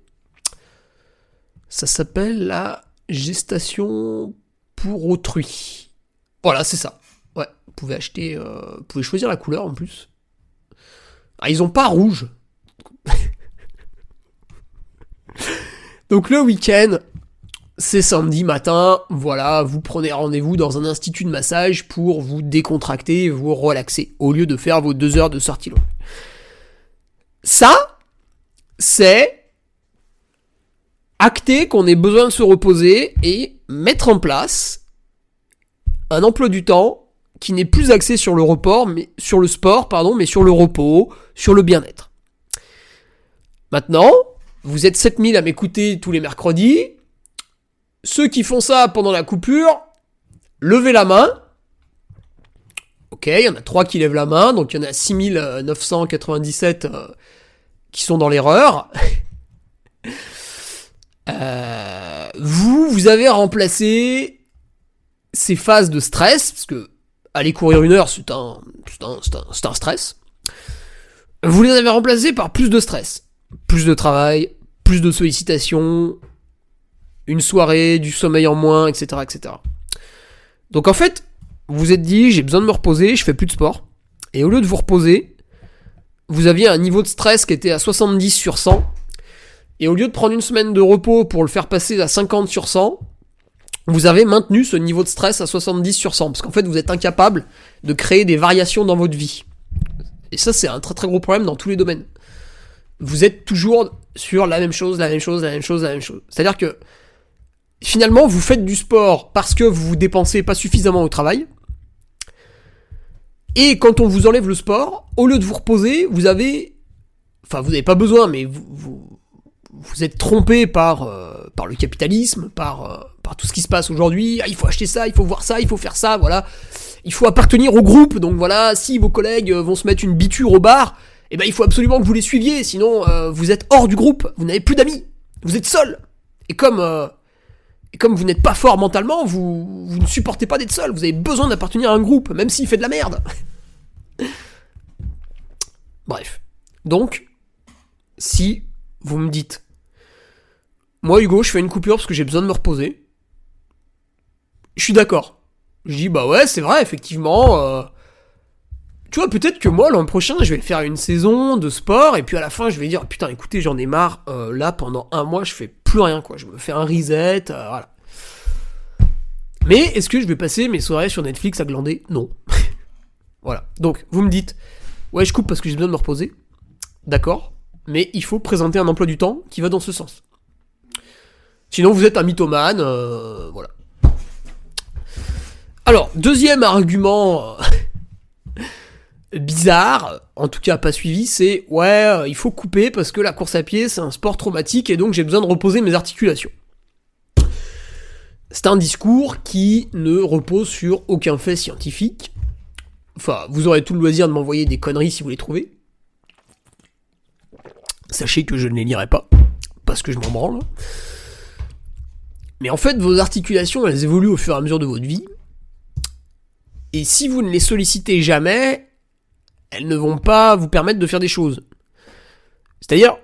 Ça s'appelle la gestation pour autrui. Voilà, c'est ça. Ouais, vous pouvez acheter... vous pouvez choisir la couleur en plus. Ah, ils ont pas rouge. Donc le week-end, c'est samedi matin, voilà, vous prenez rendez-vous dans un institut de massage pour vous décontracter et vous relaxer, au lieu de faire vos 2 heures de sortie longue. Ça, c'est acter qu'on ait besoin de se reposer et mettre en place un emploi du temps qui n'est plus axé sur le sport, mais sur le repos, sur le bien-être. Maintenant, vous êtes 7000 à m'écouter tous les mercredis. Ceux qui font ça pendant la coupure, levez la main. Ok, il y en a 3 qui lèvent la main, donc il y en a 6997 qui sont dans l'erreur. Vous avez remplacé ces phases de stress, parce que aller courir 1 heure, c'est un stress. Vous les avez remplacés par plus de stress. Plus de travail, plus de sollicitations, une soirée, du sommeil en moins, etc., etc. Donc en fait, vous vous êtes dit, j'ai besoin de me reposer, je fais plus de sport. Et au lieu de vous reposer, vous aviez un niveau de stress qui était à 70 sur 100. Et au lieu de prendre une semaine de repos pour le faire passer à 50 sur 100, vous avez maintenu ce niveau de stress à 70 sur 100. Parce qu'en fait, vous êtes incapable de créer des variations dans votre vie. Et ça, c'est un très très gros problème dans tous les domaines. Vous êtes toujours sur la même chose. C'est-à-dire que, finalement, vous faites du sport parce que vous vous dépensez pas suffisamment au travail. Et quand on vous enlève le sport, au lieu de vous reposer, vous n'avez pas besoin, mais vous êtes trompé par le capitalisme, par tout ce qui se passe aujourd'hui. Il faut acheter ça, il faut voir ça, il faut faire ça, voilà. Il faut appartenir au groupe, donc voilà, si vos collègues vont se mettre une biture au bar, il faut absolument que vous les suiviez, sinon vous êtes hors du groupe, vous n'avez plus d'amis, vous êtes seul. Et comme vous n'êtes pas fort mentalement, vous ne supportez pas d'être seul, vous avez besoin d'appartenir à un groupe, même s'il fait de la merde. Bref. Donc, si vous me dites, moi Hugo, je fais une coupure parce que j'ai besoin de me reposer, je suis d'accord. Je dis, ouais, c'est vrai, effectivement, tu vois, peut-être que moi, l'an prochain, je vais faire une saison de sport, et puis à la fin, je vais dire, putain, écoutez, j'en ai marre, là, pendant 1 mois, je fais plus rien, quoi, je me fais un reset, voilà. Mais, est-ce que je vais passer mes soirées sur Netflix à glander ? Non. Voilà. Donc, vous me dites, ouais, je coupe parce que j'ai besoin de me reposer, d'accord, mais il faut présenter un emploi du temps qui va dans ce sens. Sinon, vous êtes un mythomane, voilà. Alors, deuxième argument bizarre, en tout cas pas suivi, c'est il faut couper parce que la course à pied c'est un sport traumatique et donc j'ai besoin de reposer mes articulations. C'est un discours qui ne repose sur aucun fait scientifique. Enfin, vous aurez tout le loisir de m'envoyer des conneries si vous les trouvez. Sachez que je ne les lirai pas, parce que je m'en branle. Mais en fait, vos articulations, elles évoluent au fur et à mesure de votre vie. Et si vous ne les sollicitez jamais, elles ne vont pas vous permettre de faire des choses. C'est-à-dire,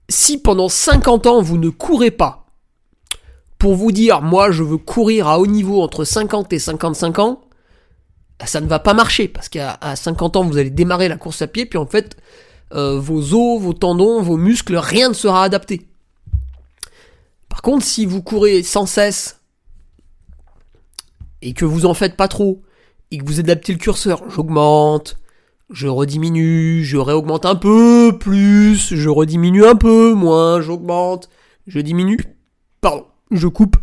si pendant 50 ans, vous ne courez pas, pour vous dire, moi, je veux courir à haut niveau entre 50 et 55 ans, ça ne va pas marcher, parce qu'à 50 ans, vous allez démarrer la course à pied, puis en fait, vos os, vos tendons, vos muscles, rien ne sera adapté. Par contre, si vous courez sans cesse, et que vous en faites pas trop, et que vous adaptez le curseur, j'augmente, je rediminue, je réaugmente un peu plus, je rediminue un peu moins, j'augmente, je diminue, je coupe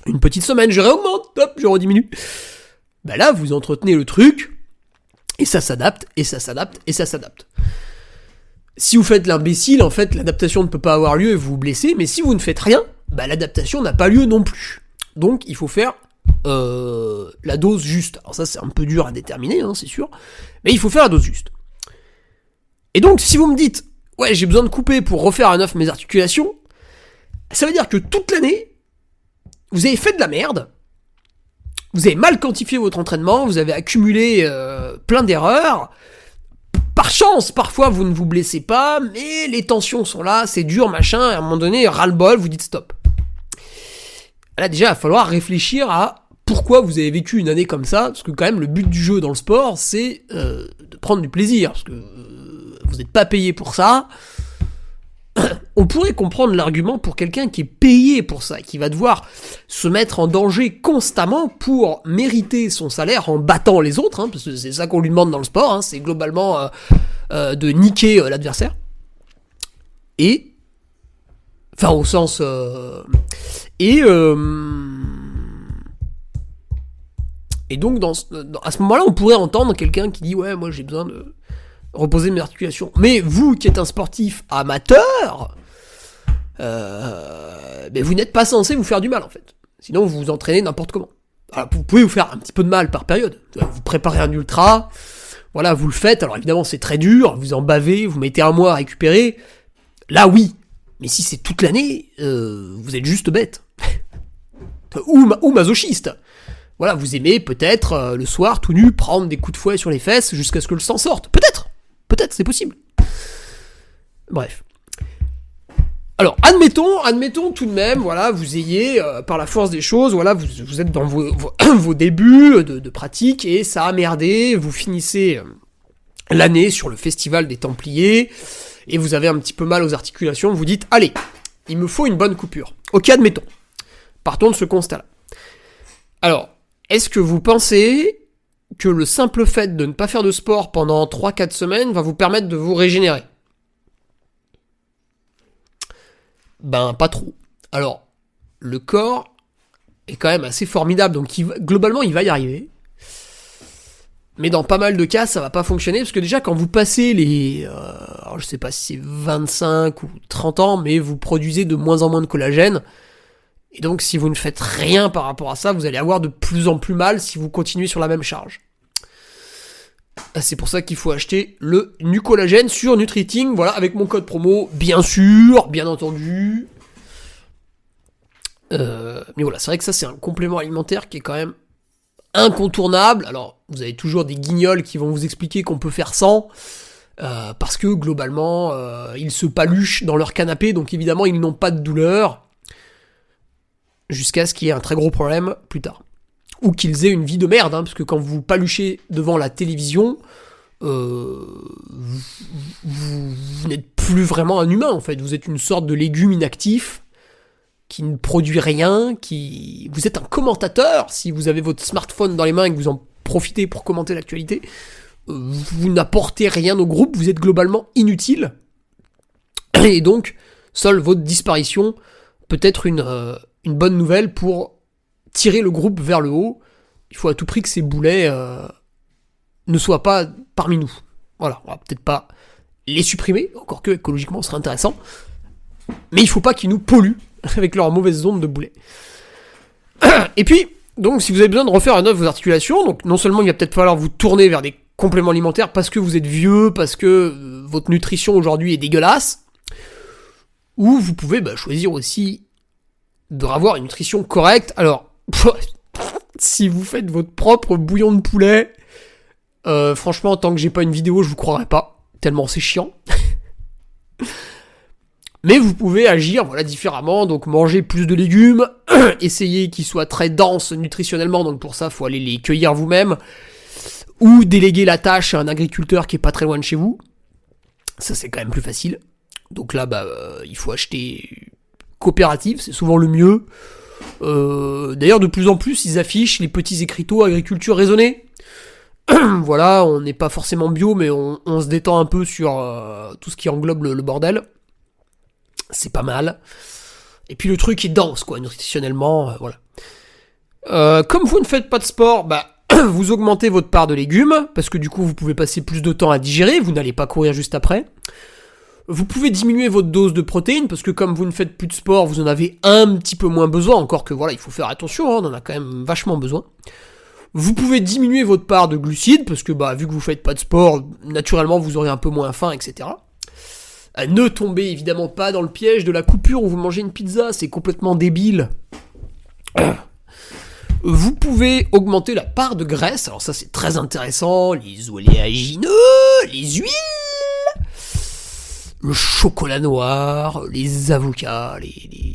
une petite semaine, je réaugmente, hop, je rediminue. Ben là, vous entretenez le truc, et ça s'adapte, et ça s'adapte, et ça s'adapte. Si vous faites l'imbécile, en fait, l'adaptation ne peut pas avoir lieu et vous vous blessez, mais si vous ne faites rien, bah, l'adaptation n'a pas lieu non plus. Donc, il faut faire la dose juste. Alors ça, c'est un peu dur à déterminer, hein, c'est sûr, mais il faut faire la dose juste. Et donc, si vous me dites, ouais, j'ai besoin de couper pour refaire à neuf mes articulations, ça veut dire que toute l'année, vous avez fait de la merde, vous avez mal quantifié votre entraînement, vous avez accumulé plein d'erreurs. Par chance, parfois, vous ne vous blessez pas, mais les tensions sont là, c'est dur, machin, et à un moment donné, ras-le-bol, vous dites stop. Là, déjà, il va falloir réfléchir à pourquoi vous avez vécu une année comme ça, parce que quand même, le but du jeu dans le sport, c'est de prendre du plaisir, parce que vous n'êtes pas payé pour ça. On pourrait comprendre l'argument pour quelqu'un qui est payé pour ça, qui va devoir se mettre en danger constamment pour mériter son salaire en battant les autres, hein, parce que c'est ça qu'on lui demande dans le sport, hein, c'est globalement de niquer l'adversaire. Et, enfin au sens... et donc à ce moment-là, on pourrait entendre quelqu'un qui dit « Ouais, moi j'ai besoin de reposer mes articulations. » Mais vous qui êtes un sportif amateur... mais vous n'êtes pas censé vous faire du mal en fait. Sinon vous vous entraînez n'importe comment. Alors, vous pouvez vous faire un petit peu de mal par période. Vous préparez un ultra, voilà, vous le faites. Alors évidemment c'est très dur, vous en bavez, vous mettez un mois à récupérer. Là oui, mais si c'est toute l'année, vous êtes juste bête. ou masochiste. Voilà, vous aimez peut-être le soir tout nu prendre des coups de fouet sur les fesses jusqu'à ce que le sang sorte. Peut-être, c'est possible. Bref. Alors, admettons tout de même, voilà, vous ayez, par la force des choses, voilà, vous êtes dans vos débuts de pratique et ça a merdé, vous finissez l'année sur le festival des Templiers et vous avez un petit peu mal aux articulations, vous dites, allez, il me faut une bonne coupure. Ok, admettons. Partons de ce constat-là. Alors, est-ce que vous pensez que le simple fait de ne pas faire de sport pendant 3-4 semaines va vous permettre de vous régénérer ? Ben, pas trop. Alors, le corps est quand même assez formidable, donc globalement, il va y arriver. Mais dans pas mal de cas, ça va pas fonctionner, parce que déjà, quand vous passez les... alors je sais pas si c'est 25 ou 30 ans, mais vous produisez de moins en moins de collagène. Et donc, si vous ne faites rien par rapport à ça, vous allez avoir de plus en plus mal si vous continuez sur la même charge. C'est pour ça qu'il faut acheter le Nucolagène sur Nutriting, voilà, avec mon code promo, bien sûr, bien entendu. Mais voilà, c'est vrai que ça, c'est un complément alimentaire qui est quand même incontournable. Alors, vous avez toujours des guignols qui vont vous expliquer qu'on peut faire sans, parce que globalement, ils se paluchent dans leur canapé, donc évidemment, ils n'ont pas de douleur, jusqu'à ce qu'il y ait un très gros problème plus tard. Ou qu'ils aient une vie de merde, hein, parce que quand vous paluchez devant la télévision, vous n'êtes plus vraiment un humain, en fait. Vous êtes une sorte de légume inactif, qui ne produit rien, Vous êtes un commentateur, si vous avez votre smartphone dans les mains et que vous en profitez pour commenter l'actualité. Vous n'apportez rien au groupe, vous êtes globalement inutile. Et donc, seule votre disparition peut être une bonne nouvelle pour tirer le groupe vers le haut. Il faut à tout prix que ces boulets ne soient pas parmi nous. Voilà, on va peut-être pas les supprimer, encore que écologiquement ce serait intéressant, mais il faut pas qu'ils nous polluent avec leurs mauvaises ondes de boulets. Et puis, donc si vous avez besoin de refaire à neuf vos articulations, donc non seulement il va peut-être falloir vous tourner vers des compléments alimentaires parce que vous êtes vieux, parce que votre nutrition aujourd'hui est dégueulasse, Ou vous pouvez choisir aussi d'avoir une nutrition correcte. Alors, si vous faites votre propre bouillon de poulet, franchement, tant que j'ai pas une vidéo, je vous croirai pas, tellement c'est chiant. Mais vous pouvez agir différemment, donc manger plus de légumes, essayer qu'ils soient très denses nutritionnellement, donc pour ça, faut aller les cueillir vous-même, ou déléguer la tâche à un agriculteur qui est pas très loin de chez vous. Ça, c'est quand même plus facile. Donc là, il faut acheter coopérative, c'est souvent le mieux. D'ailleurs, de plus en plus, ils affichent les petits écriteaux agriculture raisonnée. Voilà, on n'est pas forcément bio, mais on se détend un peu sur tout ce qui englobe le bordel. C'est pas mal. Et puis le truc est dense, nutritionnellement, voilà. Comme vous ne faites pas de sport, vous augmentez votre part de légumes, parce que du coup, vous pouvez passer plus de temps à digérer, vous n'allez pas courir juste après. Vous pouvez diminuer votre dose de protéines, parce que comme vous ne faites plus de sport, vous en avez un petit peu moins besoin, encore que il faut faire attention, on en a quand même vachement besoin. Vous pouvez diminuer votre part de glucides, parce que vu que vous faites pas de sport, naturellement vous aurez un peu moins faim, etc. Ne tombez évidemment pas dans le piège de la coupure où vous mangez une pizza, c'est complètement débile. Vous pouvez augmenter la part de graisse, alors ça c'est très intéressant, les oléagineux, les huiles, le chocolat noir, les avocats,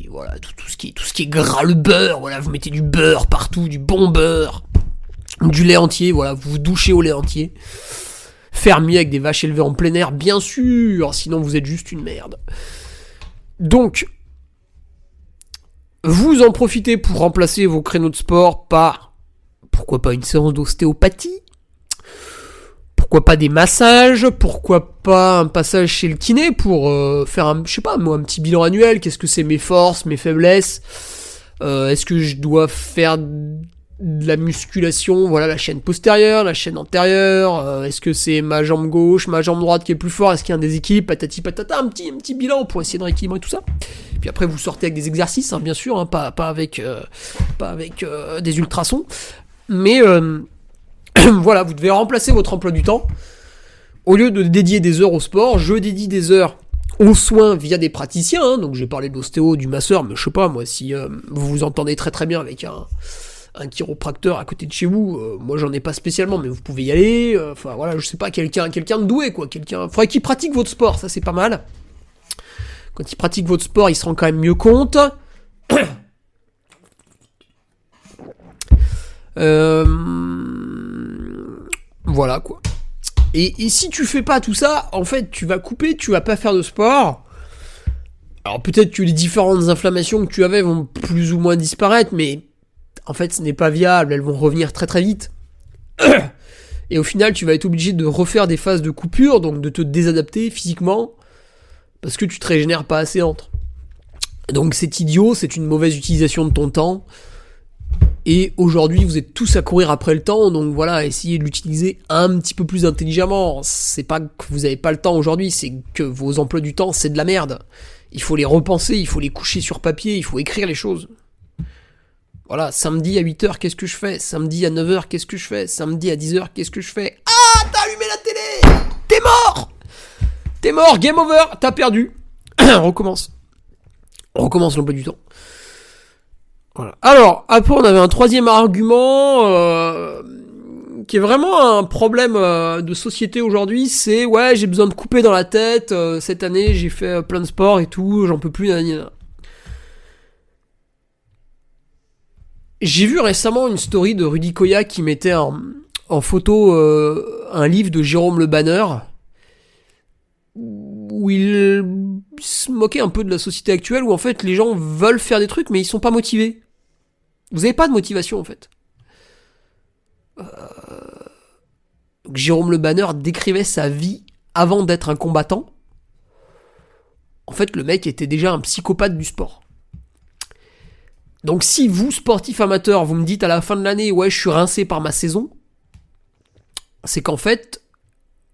voilà, tout ce qui est gras, le beurre, vous mettez du beurre partout, du bon beurre, du lait entier, vous vous douchez au lait entier. Fermier avec des vaches élevées en plein air, bien sûr, sinon vous êtes juste une merde. Donc, vous en profitez pour remplacer vos créneaux de sport par, pourquoi pas une séance d'ostéopathie, pourquoi pas des massages, pourquoi pas un passage chez le kiné pour faire un petit bilan annuel, qu'est-ce que c'est mes forces, mes faiblesses, est-ce que je dois faire de la musculation, la chaîne postérieure, la chaîne antérieure, est-ce que c'est ma jambe gauche, ma jambe droite qui est plus forte, est-ce qu'il y a un déséquilibre, patati patata, un petit bilan pour essayer de rééquilibrer tout ça. Puis après vous sortez avec des exercices, bien sûr, pas avec des ultrasons, mais vous devez remplacer votre emploi du temps. Au lieu de dédier des heures au sport, je dédie des heures aux soins via des praticiens, donc j'ai parlé de l'ostéo, du masseur, mais je sais pas moi, si vous vous entendez très très bien avec un chiropracteur à côté de chez vous, moi j'en ai pas spécialement, mais vous pouvez y aller, je sais pas, quelqu'un de doué, faudrait qu'il pratique votre sport, ça c'est pas mal. Quand il pratique votre sport, il se rend quand même mieux compte. Voilà quoi. Et si tu fais pas tout ça, en fait tu vas couper, tu vas pas faire de sport. Alors peut-être que les différentes inflammations que tu avais vont plus ou moins disparaître, mais en fait, ce n'est pas viable, elles vont revenir très très vite. Et au final, tu vas être obligé de refaire des phases de coupure, donc de te désadapter physiquement, parce que tu te régénères pas assez entre. Donc c'est idiot, c'est une mauvaise utilisation de ton temps. Et aujourd'hui, vous êtes tous à courir après le temps, donc essayez de l'utiliser un petit peu plus intelligemment. C'est pas que vous avez pas le temps aujourd'hui, c'est que vos emplois du temps, c'est de la merde. Il faut les repenser, il faut les coucher sur papier, il faut écrire les choses. Voilà, samedi à 8h, qu'est-ce que je fais ? Samedi à 9h, qu'est-ce que je fais ? Samedi à 10h, qu'est-ce que je fais ? Ah, t'as allumé la télé ! T'es mort ! T'es mort, game over, t'as perdu. On recommence l'emploi du temps. Voilà. Alors, après on avait un troisième argument qui est vraiment un problème de société aujourd'hui, c'est j'ai besoin de couper dans la tête, cette année j'ai fait plein de sport et tout, j'en peux plus, nanana. J'ai vu récemment une story de Rudy Koya qui mettait en photo un livre de Jérôme Le Banner où il se moquait un peu de la société actuelle où en fait les gens veulent faire des trucs mais ils sont pas motivés. Vous avez pas de motivation en fait. Donc, Jérôme Le Banner décrivait sa vie avant d'être un combattant. En fait le mec était déjà un psychopathe du sport. Donc si vous, sportif amateur, vous me dites à la fin de l'année, je suis rincé par ma saison, c'est qu'en fait,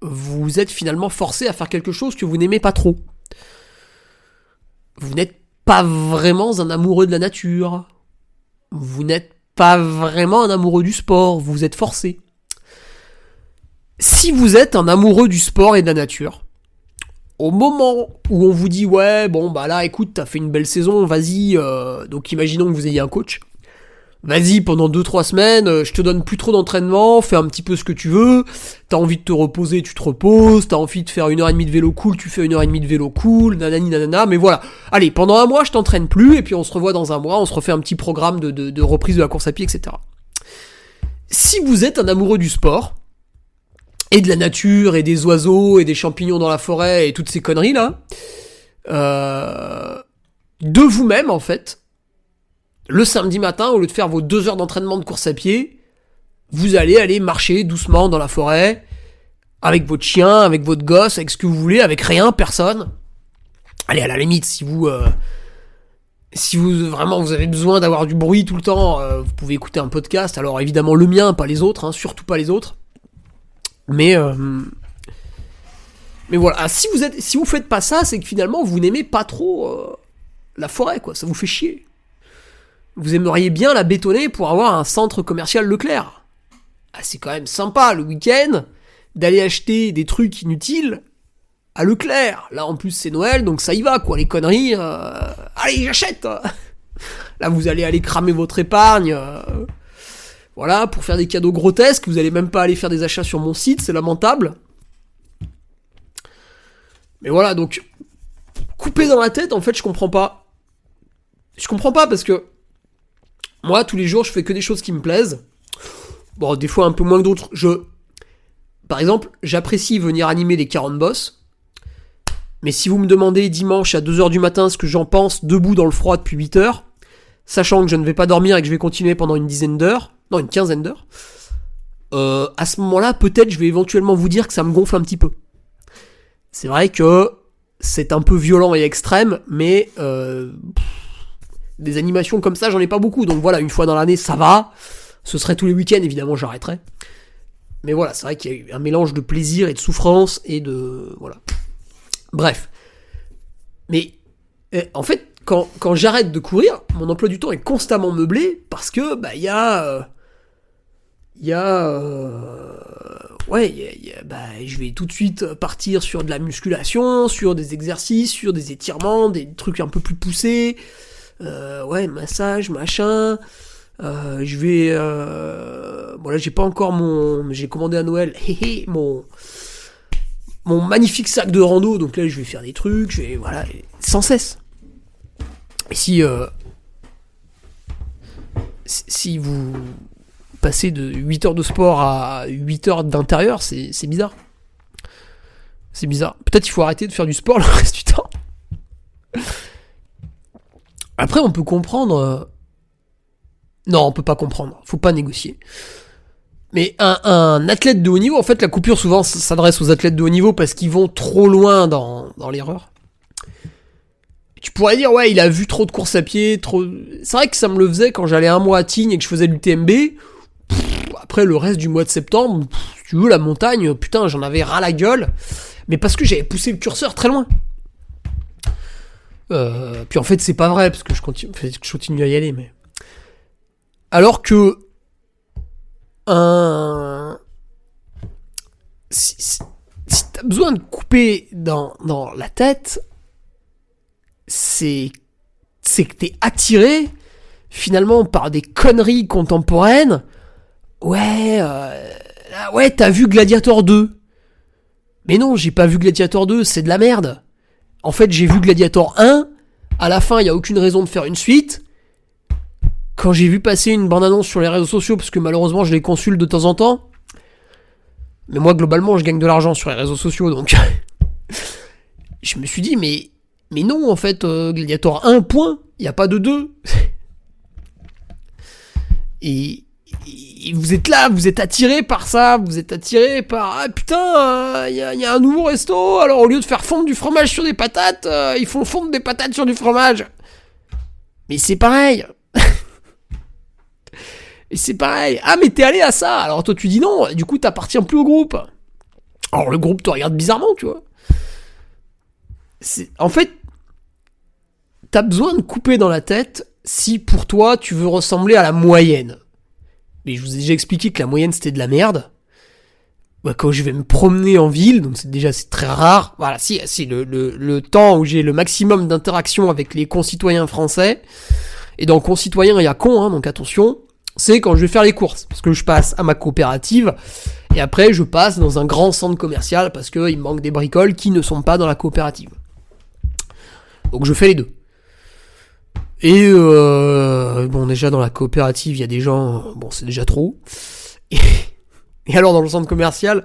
vous êtes finalement forcé à faire quelque chose que vous n'aimez pas trop. Vous n'êtes pas vraiment un amoureux de la nature. Vous n'êtes pas vraiment un amoureux du sport, vous êtes forcé. Si vous êtes un amoureux du sport et de la nature, au moment où on vous dit ouais, bon bah là écoute, t'as fait une belle saison, vas-y, donc imaginons que vous ayez un coach, vas-y pendant 2-3 semaines, je te donne plus trop d'entraînement, fais un petit peu ce que tu veux, t'as envie de te reposer, tu te reposes, t'as envie de faire 1h30 de vélo cool, tu fais 1h30 de vélo cool, nanani nanana, mais voilà, allez, pendant un mois je t'entraîne plus, et puis on se revoit dans un mois, on se refait un petit programme de reprise de la course à pied, etc. Si vous êtes un amoureux du sport, et de la nature, et des oiseaux, et des champignons dans la forêt, et toutes ces conneries là, de vous-même en fait, le samedi matin, au lieu de faire vos 2 heures d'entraînement de course à pied, vous allez aller marcher doucement dans la forêt, avec votre chien, avec votre gosse, avec ce que vous voulez, avec rien, personne. Allez, à la limite, si vous vraiment vous avez besoin d'avoir du bruit tout le temps, vous pouvez écouter un podcast, alors évidemment le mien, pas les autres, hein, surtout pas les autres. Mais voilà, si vous faites pas ça, c'est que finalement vous n'aimez pas trop la forêt, quoi, ça vous fait chier. Vous aimeriez bien la bétonner pour avoir un centre commercial Leclerc. Ah, c'est quand même sympa le week-end d'aller acheter des trucs inutiles à Leclerc. Là en plus c'est Noël, donc ça y va quoi, les conneries. Allez, j'achète. Là vous allez aller cramer votre épargne. Voilà, pour faire des cadeaux grotesques, vous allez même pas aller faire des achats sur mon site, c'est lamentable. Mais voilà, donc, couper dans la tête, en fait, je comprends pas. Je comprends pas parce que, moi, tous les jours, je fais que des choses qui me plaisent. Bon, des fois un peu moins que d'autres. Par exemple, j'apprécie venir animer les 40 boss. Mais si vous me demandez dimanche à 2h du matin ce que j'en pense debout dans le froid depuis 8h, sachant que je ne vais pas dormir et que je vais continuer pendant une quinzaine d'heures, à ce moment-là, peut-être je vais éventuellement vous dire que ça me gonfle un petit peu. C'est vrai que c'est un peu violent et extrême, mais des animations comme ça, j'en ai pas beaucoup. Donc voilà, une fois dans l'année, ça va. Ce serait tous les week-ends, évidemment, j'arrêterais. Mais voilà, c'est vrai qu'il y a eu un mélange de plaisir et de souffrance et de... Voilà. Bref. Mais en fait, quand j'arrête de courir, mon emploi du temps est constamment meublé parce que bah il y a je vais tout de suite partir sur de la musculation, sur des exercices, sur des étirements, des trucs un peu plus poussés, massage, machin. Je vais voilà, j'ai pas encore j'ai commandé à Noël mon magnifique sac de rando, donc là je vais faire des trucs, voilà, sans cesse. Et si vous passez de 8 heures de sport à 8 heures d'intérieur, c'est bizarre. C'est bizarre. Peut-être qu'il faut arrêter de faire du sport le reste du temps. Après, on peut comprendre... Non, on peut pas comprendre. Faut pas négocier. Mais un athlète de haut niveau, en fait, la coupure souvent s'adresse aux athlètes de haut niveau parce qu'ils vont trop loin dans l'erreur. Tu pourrais dire, ouais, il a vu trop de courses à pied, trop... C'est vrai que ça me le faisait quand j'allais un mois à Tignes et que je faisais l'UTMB. Après, le reste du mois de septembre, si tu veux, la montagne, putain, j'en avais ras la gueule. Mais parce que j'avais poussé le curseur très loin. Puis en fait, c'est pas vrai, parce que je continue à y aller, mais... Alors que... Si t'as besoin de couper dans la tête... c'est que t'es attiré finalement par des conneries contemporaines. Ouais, t'as vu Gladiator 2. Mais non, j'ai pas vu Gladiator 2, c'est de la merde. En fait, j'ai vu Gladiator 1, à la fin, il y a aucune raison de faire une suite. Quand j'ai vu passer une bande-annonce sur les réseaux sociaux, parce que malheureusement, je les consulte de temps en temps. Mais moi, globalement, je gagne de l'argent sur les réseaux sociaux, donc... je me suis dit, mais non, en fait, Gladiator 1, point. Il n'y a pas de 2. Et vous êtes là, vous êtes attiré par ça, vous êtes attiré par... Ah putain, il y a un nouveau resto, alors au lieu de faire fondre du fromage sur des patates, ils font fondre des patates sur du fromage. Mais c'est pareil. Et c'est pareil. Ah, mais t'es allé à ça. Alors toi, tu dis non, du coup, t'appartiens plus au groupe. Alors le groupe te regarde bizarrement, tu vois. En fait, t'as besoin de couper dans la tête si pour toi tu veux ressembler à la moyenne. Mais je vous ai déjà expliqué que la moyenne c'était de la merde. quand je vais me promener en ville, donc c'est très rare. Voilà, si le temps où j'ai le maximum d'interaction avec les concitoyens français. Et dans concitoyens, il y a con, donc attention. C'est quand je vais faire les courses, parce que je passe à ma coopérative. Et après, je passe dans un grand centre commercial parce qu'il me manque des bricoles qui ne sont pas dans la coopérative. Donc je fais les deux. Et déjà dans la coopérative, il y a des gens, c'est déjà trop. Et alors dans le centre commercial,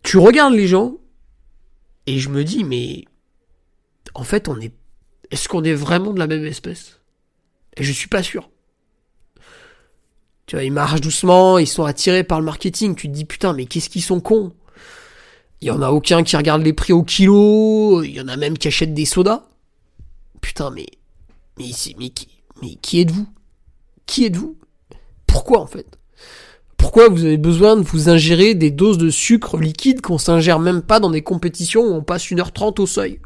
tu regardes les gens et je me dis, mais en fait, est-ce qu'on est vraiment de la même espèce ? Et je suis pas sûr. Tu vois, ils marchent doucement, ils sont attirés par le marketing. Tu te dis, putain, mais qu'est-ce qu'ils sont cons ? Il y en a aucun qui regarde les prix au kilo, il y en a même qui achètent des sodas. Putain, mais qui êtes-vous ? Qui êtes-vous ? Pourquoi en fait ? Pourquoi vous avez besoin de vous ingérer des doses de sucre liquide qu'on s'ingère même pas dans des compétitions où on passe 1h30 au seuil ?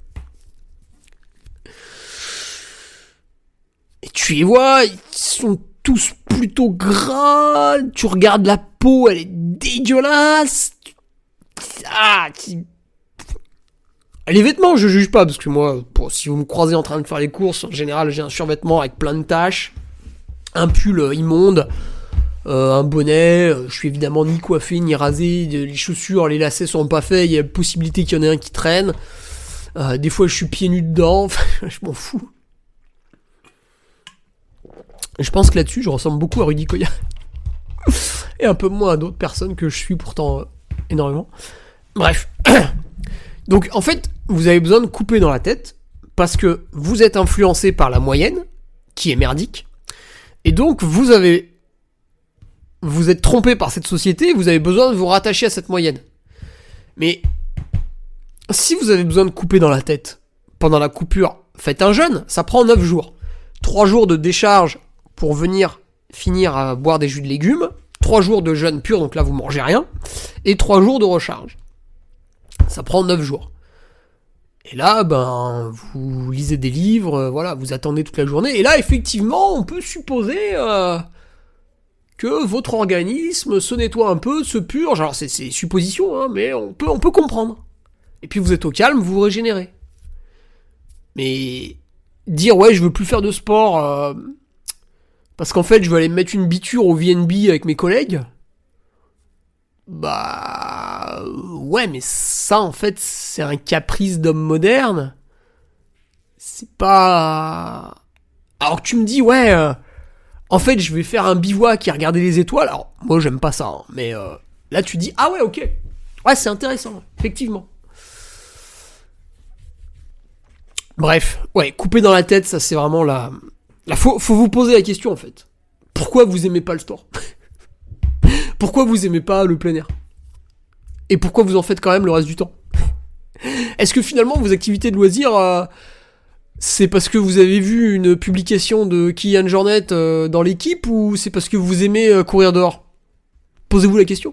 Et tu les vois, ils sont tous plutôt gras, tu regardes la peau, elle est dégueulasse. Les vêtements, je juge pas, parce que moi, si vous me croisez en train de faire les courses, en général, j'ai un survêtement avec plein de taches, un pull immonde, un bonnet, je suis évidemment ni coiffé, ni rasé, les chaussures, les lacets sont pas faits, il y a la possibilité qu'il y en ait un qui traîne, des fois je suis pieds nus dedans, je m'en fous. Je pense que là-dessus, je ressemble beaucoup à Rudy Koya. Et un peu moins à d'autres personnes que je suis pourtant énormément. Bref. Donc, en fait, vous avez besoin de couper dans la tête parce que vous êtes influencé par la moyenne, qui est merdique. Et donc, vous êtes trompé par cette société et vous avez besoin de vous rattacher à cette moyenne. Mais si vous avez besoin de couper dans la tête pendant la coupure, faites un jeûne, ça prend 9 jours. 3 jours de décharge pour finir à boire des jus de légumes, 3 jours de jeûne pur, donc là vous mangez rien, et 3 jours de recharge. Ça prend 9 jours. Et là, vous lisez des livres, vous attendez toute la journée, et là, effectivement, on peut supposer que votre organisme se nettoie un peu, se purge. Alors, c'est supposition, mais on peut comprendre. Et puis, vous êtes au calme, vous vous régénérez. Mais dire, ouais, je veux plus faire de sport, parce qu'en fait, je veux aller me mettre une biture au VNB avec mes collègues, ouais, mais ça, en fait, c'est un caprice d'homme moderne. C'est pas... Alors que tu me dis, ouais, en fait, je vais faire un bivouac et regarder les étoiles. Alors, moi, j'aime pas ça, mais là, tu dis, ah ouais, ok. Ouais, c'est intéressant, effectivement. Bref, ouais, couper dans la tête, ça, c'est vraiment la... Faut vous poser la question, en fait. Pourquoi vous aimez pas le sport ? Pourquoi vous aimez pas le plein air ? Et pourquoi vous en faites quand même le reste du temps ? Est-ce que finalement vos activités de loisirs, c'est parce que vous avez vu une publication de Kylian Jornet dans l'équipe, ou c'est parce que vous aimez courir dehors ? Posez-vous la question.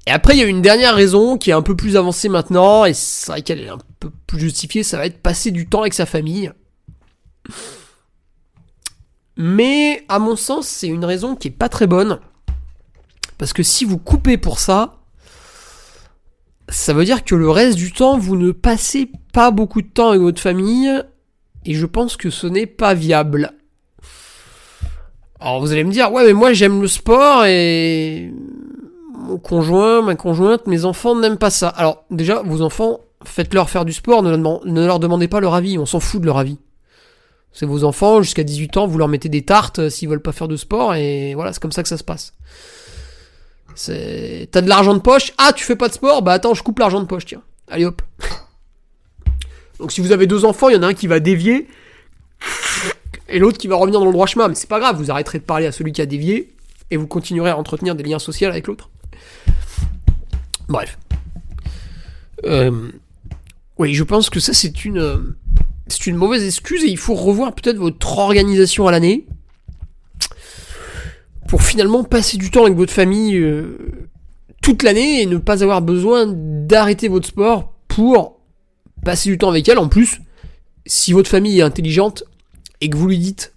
Et après il y a une dernière raison qui est un peu plus avancée maintenant, et c'est vrai qu'elle est un peu plus justifiée, ça va être passer du temps avec sa famille. Mais à mon sens, c'est une raison qui est pas très bonne. Parce que si vous coupez pour ça, ça veut dire que le reste du temps, vous ne passez pas beaucoup de temps avec votre famille. Et je pense que ce n'est pas viable. Alors vous allez me dire, ouais mais moi j'aime le sport et mon conjoint, ma conjointe, mes enfants n'aiment pas ça. Alors déjà, vos enfants, faites-leur faire du sport, ne leur demandez pas leur avis, on s'en fout de leur avis. C'est vos enfants, jusqu'à 18 ans, vous leur mettez des tartes s'ils veulent pas faire de sport, et voilà, c'est comme ça que ça se passe. T'as de l'argent de poche, ah tu fais pas de sport, bah attends, je coupe l'argent de poche, tiens. Allez hop. Donc si vous avez 2 enfants, il y en a un qui va dévier, et l'autre qui va revenir dans le droit chemin, mais c'est pas grave, vous arrêterez de parler à celui qui a dévié, et vous continuerez à entretenir des liens sociaux avec l'autre. Bref. Oui, je pense que ça c'est une mauvaise excuse et il faut revoir peut-être votre organisation à l'année pour finalement passer du temps avec votre famille toute l'année et ne pas avoir besoin d'arrêter votre sport pour passer du temps avec elle. En plus, si votre famille est intelligente et que vous lui dites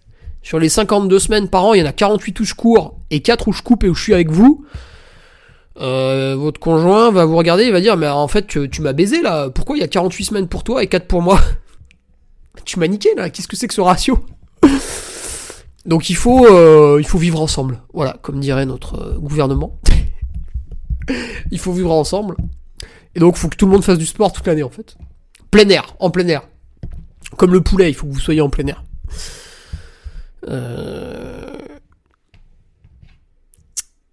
Sur les 52 semaines par an, il y en a 48 où je cours et 4 où je coupe et où je suis avec vous. Votre conjoint va vous regarder, il va dire, mais en fait, tu m'as baisé là, pourquoi il y a 48 semaines pour toi et 4 pour moi? Tu m'as niqué là, qu'est-ce que c'est que ce ratio? Donc il faut vivre ensemble, voilà, comme dirait notre gouvernement. Il faut vivre ensemble. Et donc il faut que tout le monde fasse du sport toute l'année en fait. En plein air. Comme le poulet, il faut que vous soyez en plein air.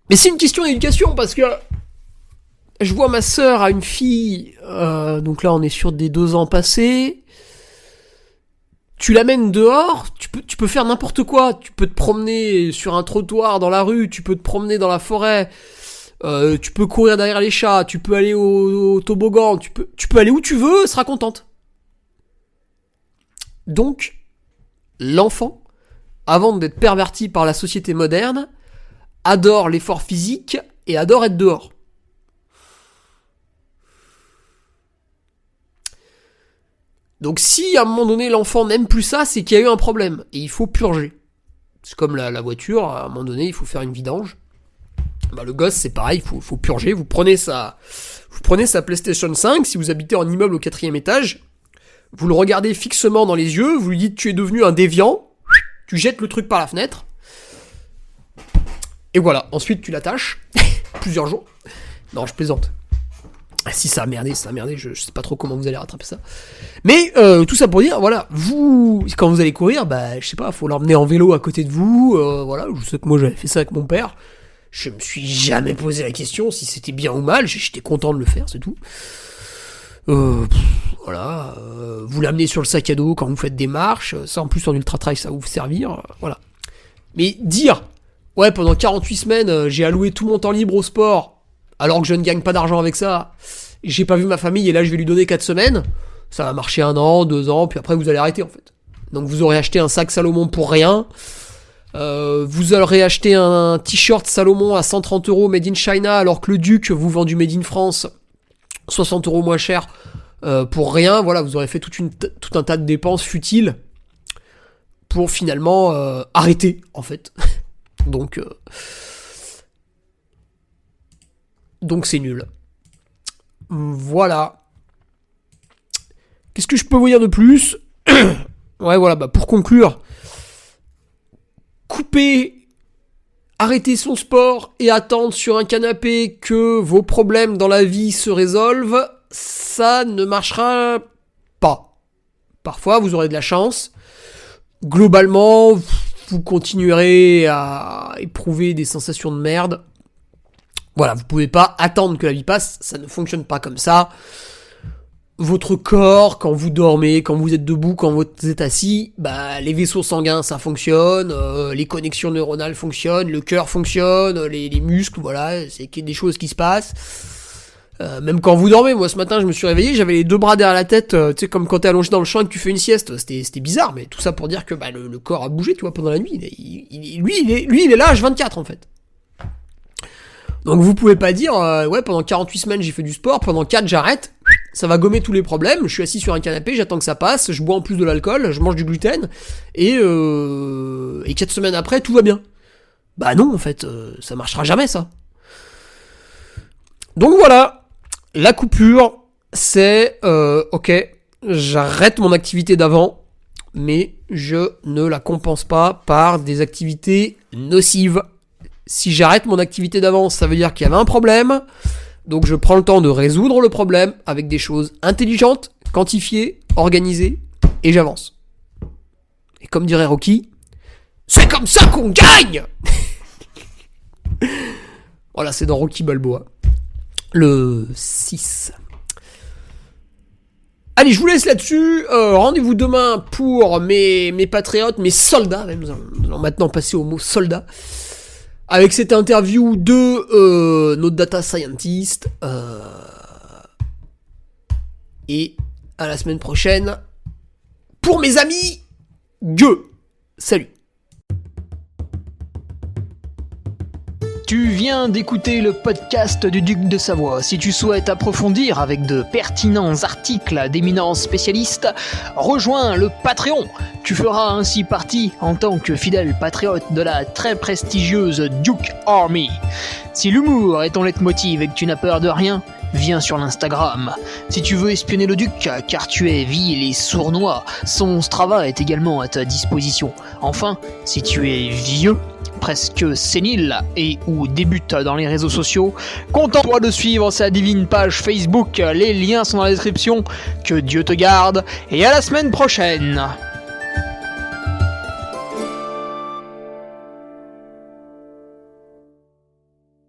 Mais c'est une question d'éducation parce que je vois ma sœur a une fille, donc là on est sur des 2 ans passés. Tu l'amènes dehors, tu peux faire n'importe quoi. Tu peux te promener sur un trottoir dans la rue, tu peux te promener dans la forêt, tu peux courir derrière les chats, tu peux aller au toboggan, tu peux aller où tu veux, elle sera contente. Donc, l'enfant, avant d'être perverti par la société moderne, adore l'effort physique et adore être dehors. Donc si à un moment donné l'enfant n'aime plus ça, c'est qu'il y a eu un problème et il faut purger. C'est comme la voiture, à un moment donné il faut faire une vidange. Bah, le gosse c'est pareil, il faut purger. Vous prenez sa PlayStation 5, si vous habitez en immeuble au 4e étage, vous le regardez fixement dans les yeux, vous lui dites tu es devenu un déviant, tu jettes le truc par la fenêtre, et voilà, ensuite tu l'attaches, plusieurs jours. Non, je plaisante. Si ça a merdé, je sais pas trop comment vous allez rattraper ça. Mais tout ça pour dire, voilà, vous, quand vous allez courir, bah je sais pas, faut l'emmener en vélo à côté de vous, voilà, je sais que moi j'avais fait ça avec mon père, je me suis jamais posé la question si c'était bien ou mal, j'étais content de le faire, c'est tout. Voilà, vous l'amenez sur le sac à dos quand vous faites des marches, ça en plus en ultra trail ça va vous servir, voilà. Mais dire, ouais pendant 48 semaines j'ai alloué tout mon temps libre au sport, alors que je ne gagne pas d'argent avec ça, j'ai pas vu ma famille et là je vais lui donner 4 semaines, ça va marcher 1 an, 2 ans, puis après vous allez arrêter en fait. Donc vous aurez acheté un sac Salomon pour rien, vous aurez acheté un t-shirt Salomon à 130 € made in China, alors que le Duc vous vend du made in France 60 € moins cher pour rien, voilà, vous aurez fait tout un tas de dépenses futiles pour finalement arrêter en fait. Donc c'est nul. Voilà. Qu'est-ce que je peux vous dire de plus? Ouais, voilà, bah pour conclure, arrêter son sport et attendre sur un canapé que vos problèmes dans la vie se résolvent, ça ne marchera pas. Parfois, vous aurez de la chance. Globalement, vous continuerez à éprouver des sensations de merde. Voilà, vous pouvez pas attendre que la vie passe, ça ne fonctionne pas comme ça. Votre corps, quand vous dormez, quand vous êtes debout, quand vous êtes assis, bah les vaisseaux sanguins ça fonctionne, les connexions neuronales fonctionnent, le cœur fonctionne, les muscles, voilà, c'est des choses qui se passent. Même quand vous dormez, moi ce matin je me suis réveillé, j'avais les 2 bras derrière la tête, tu sais comme quand t'es allongé dans le champ et que tu fais une sieste, c'était bizarre, mais tout ça pour dire que bah, le corps a bougé, tu vois, pendant la nuit, il est là H24 en fait. Donc vous pouvez pas dire, ouais pendant 48 semaines j'ai fait du sport, pendant 4 j'arrête, ça va gommer tous les problèmes, je suis assis sur un canapé, j'attends que ça passe, je bois en plus de l'alcool, je mange du gluten, et 4 semaines après tout va bien. Bah non en fait, ça marchera jamais ça. Donc voilà, la coupure, c'est, ok, j'arrête mon activité d'avant, mais je ne la compense pas par des activités nocives. Si j'arrête mon activité d'avant, ça veut dire qu'il y avait un problème, donc je prends le temps de résoudre le problème avec des choses intelligentes, quantifiées, organisées, et j'avance. Et comme dirait Rocky, c'est comme ça qu'on gagne. Voilà, c'est dans Rocky Balboa. Le 6. Allez, je vous laisse là-dessus. Rendez-vous demain pour mes patriotes, mes soldats. Même, nous allons maintenant passer au mot soldat. Avec cette interview de notre data scientist. Et à la semaine prochaine. Pour mes amis, gueux. Salut. Tu viens d'écouter le podcast du Duc de Savoie. Si tu souhaites approfondir avec de pertinents articles d'éminents spécialistes, rejoins le Patreon. Tu feras ainsi partie en tant que fidèle patriote de la très prestigieuse Duke Army. Si l'humour est ton leitmotiv et que tu n'as peur de rien, viens sur l'Instagram. Si tu veux espionner le duc, car tu es vil et sournois, son Strava est également à ta disposition. Enfin, si tu es vieux, presque sénile et ou débute dans les réseaux sociaux, contente-toi de suivre sa divine page Facebook, les liens sont dans la description. Que Dieu te garde et à la semaine prochaine.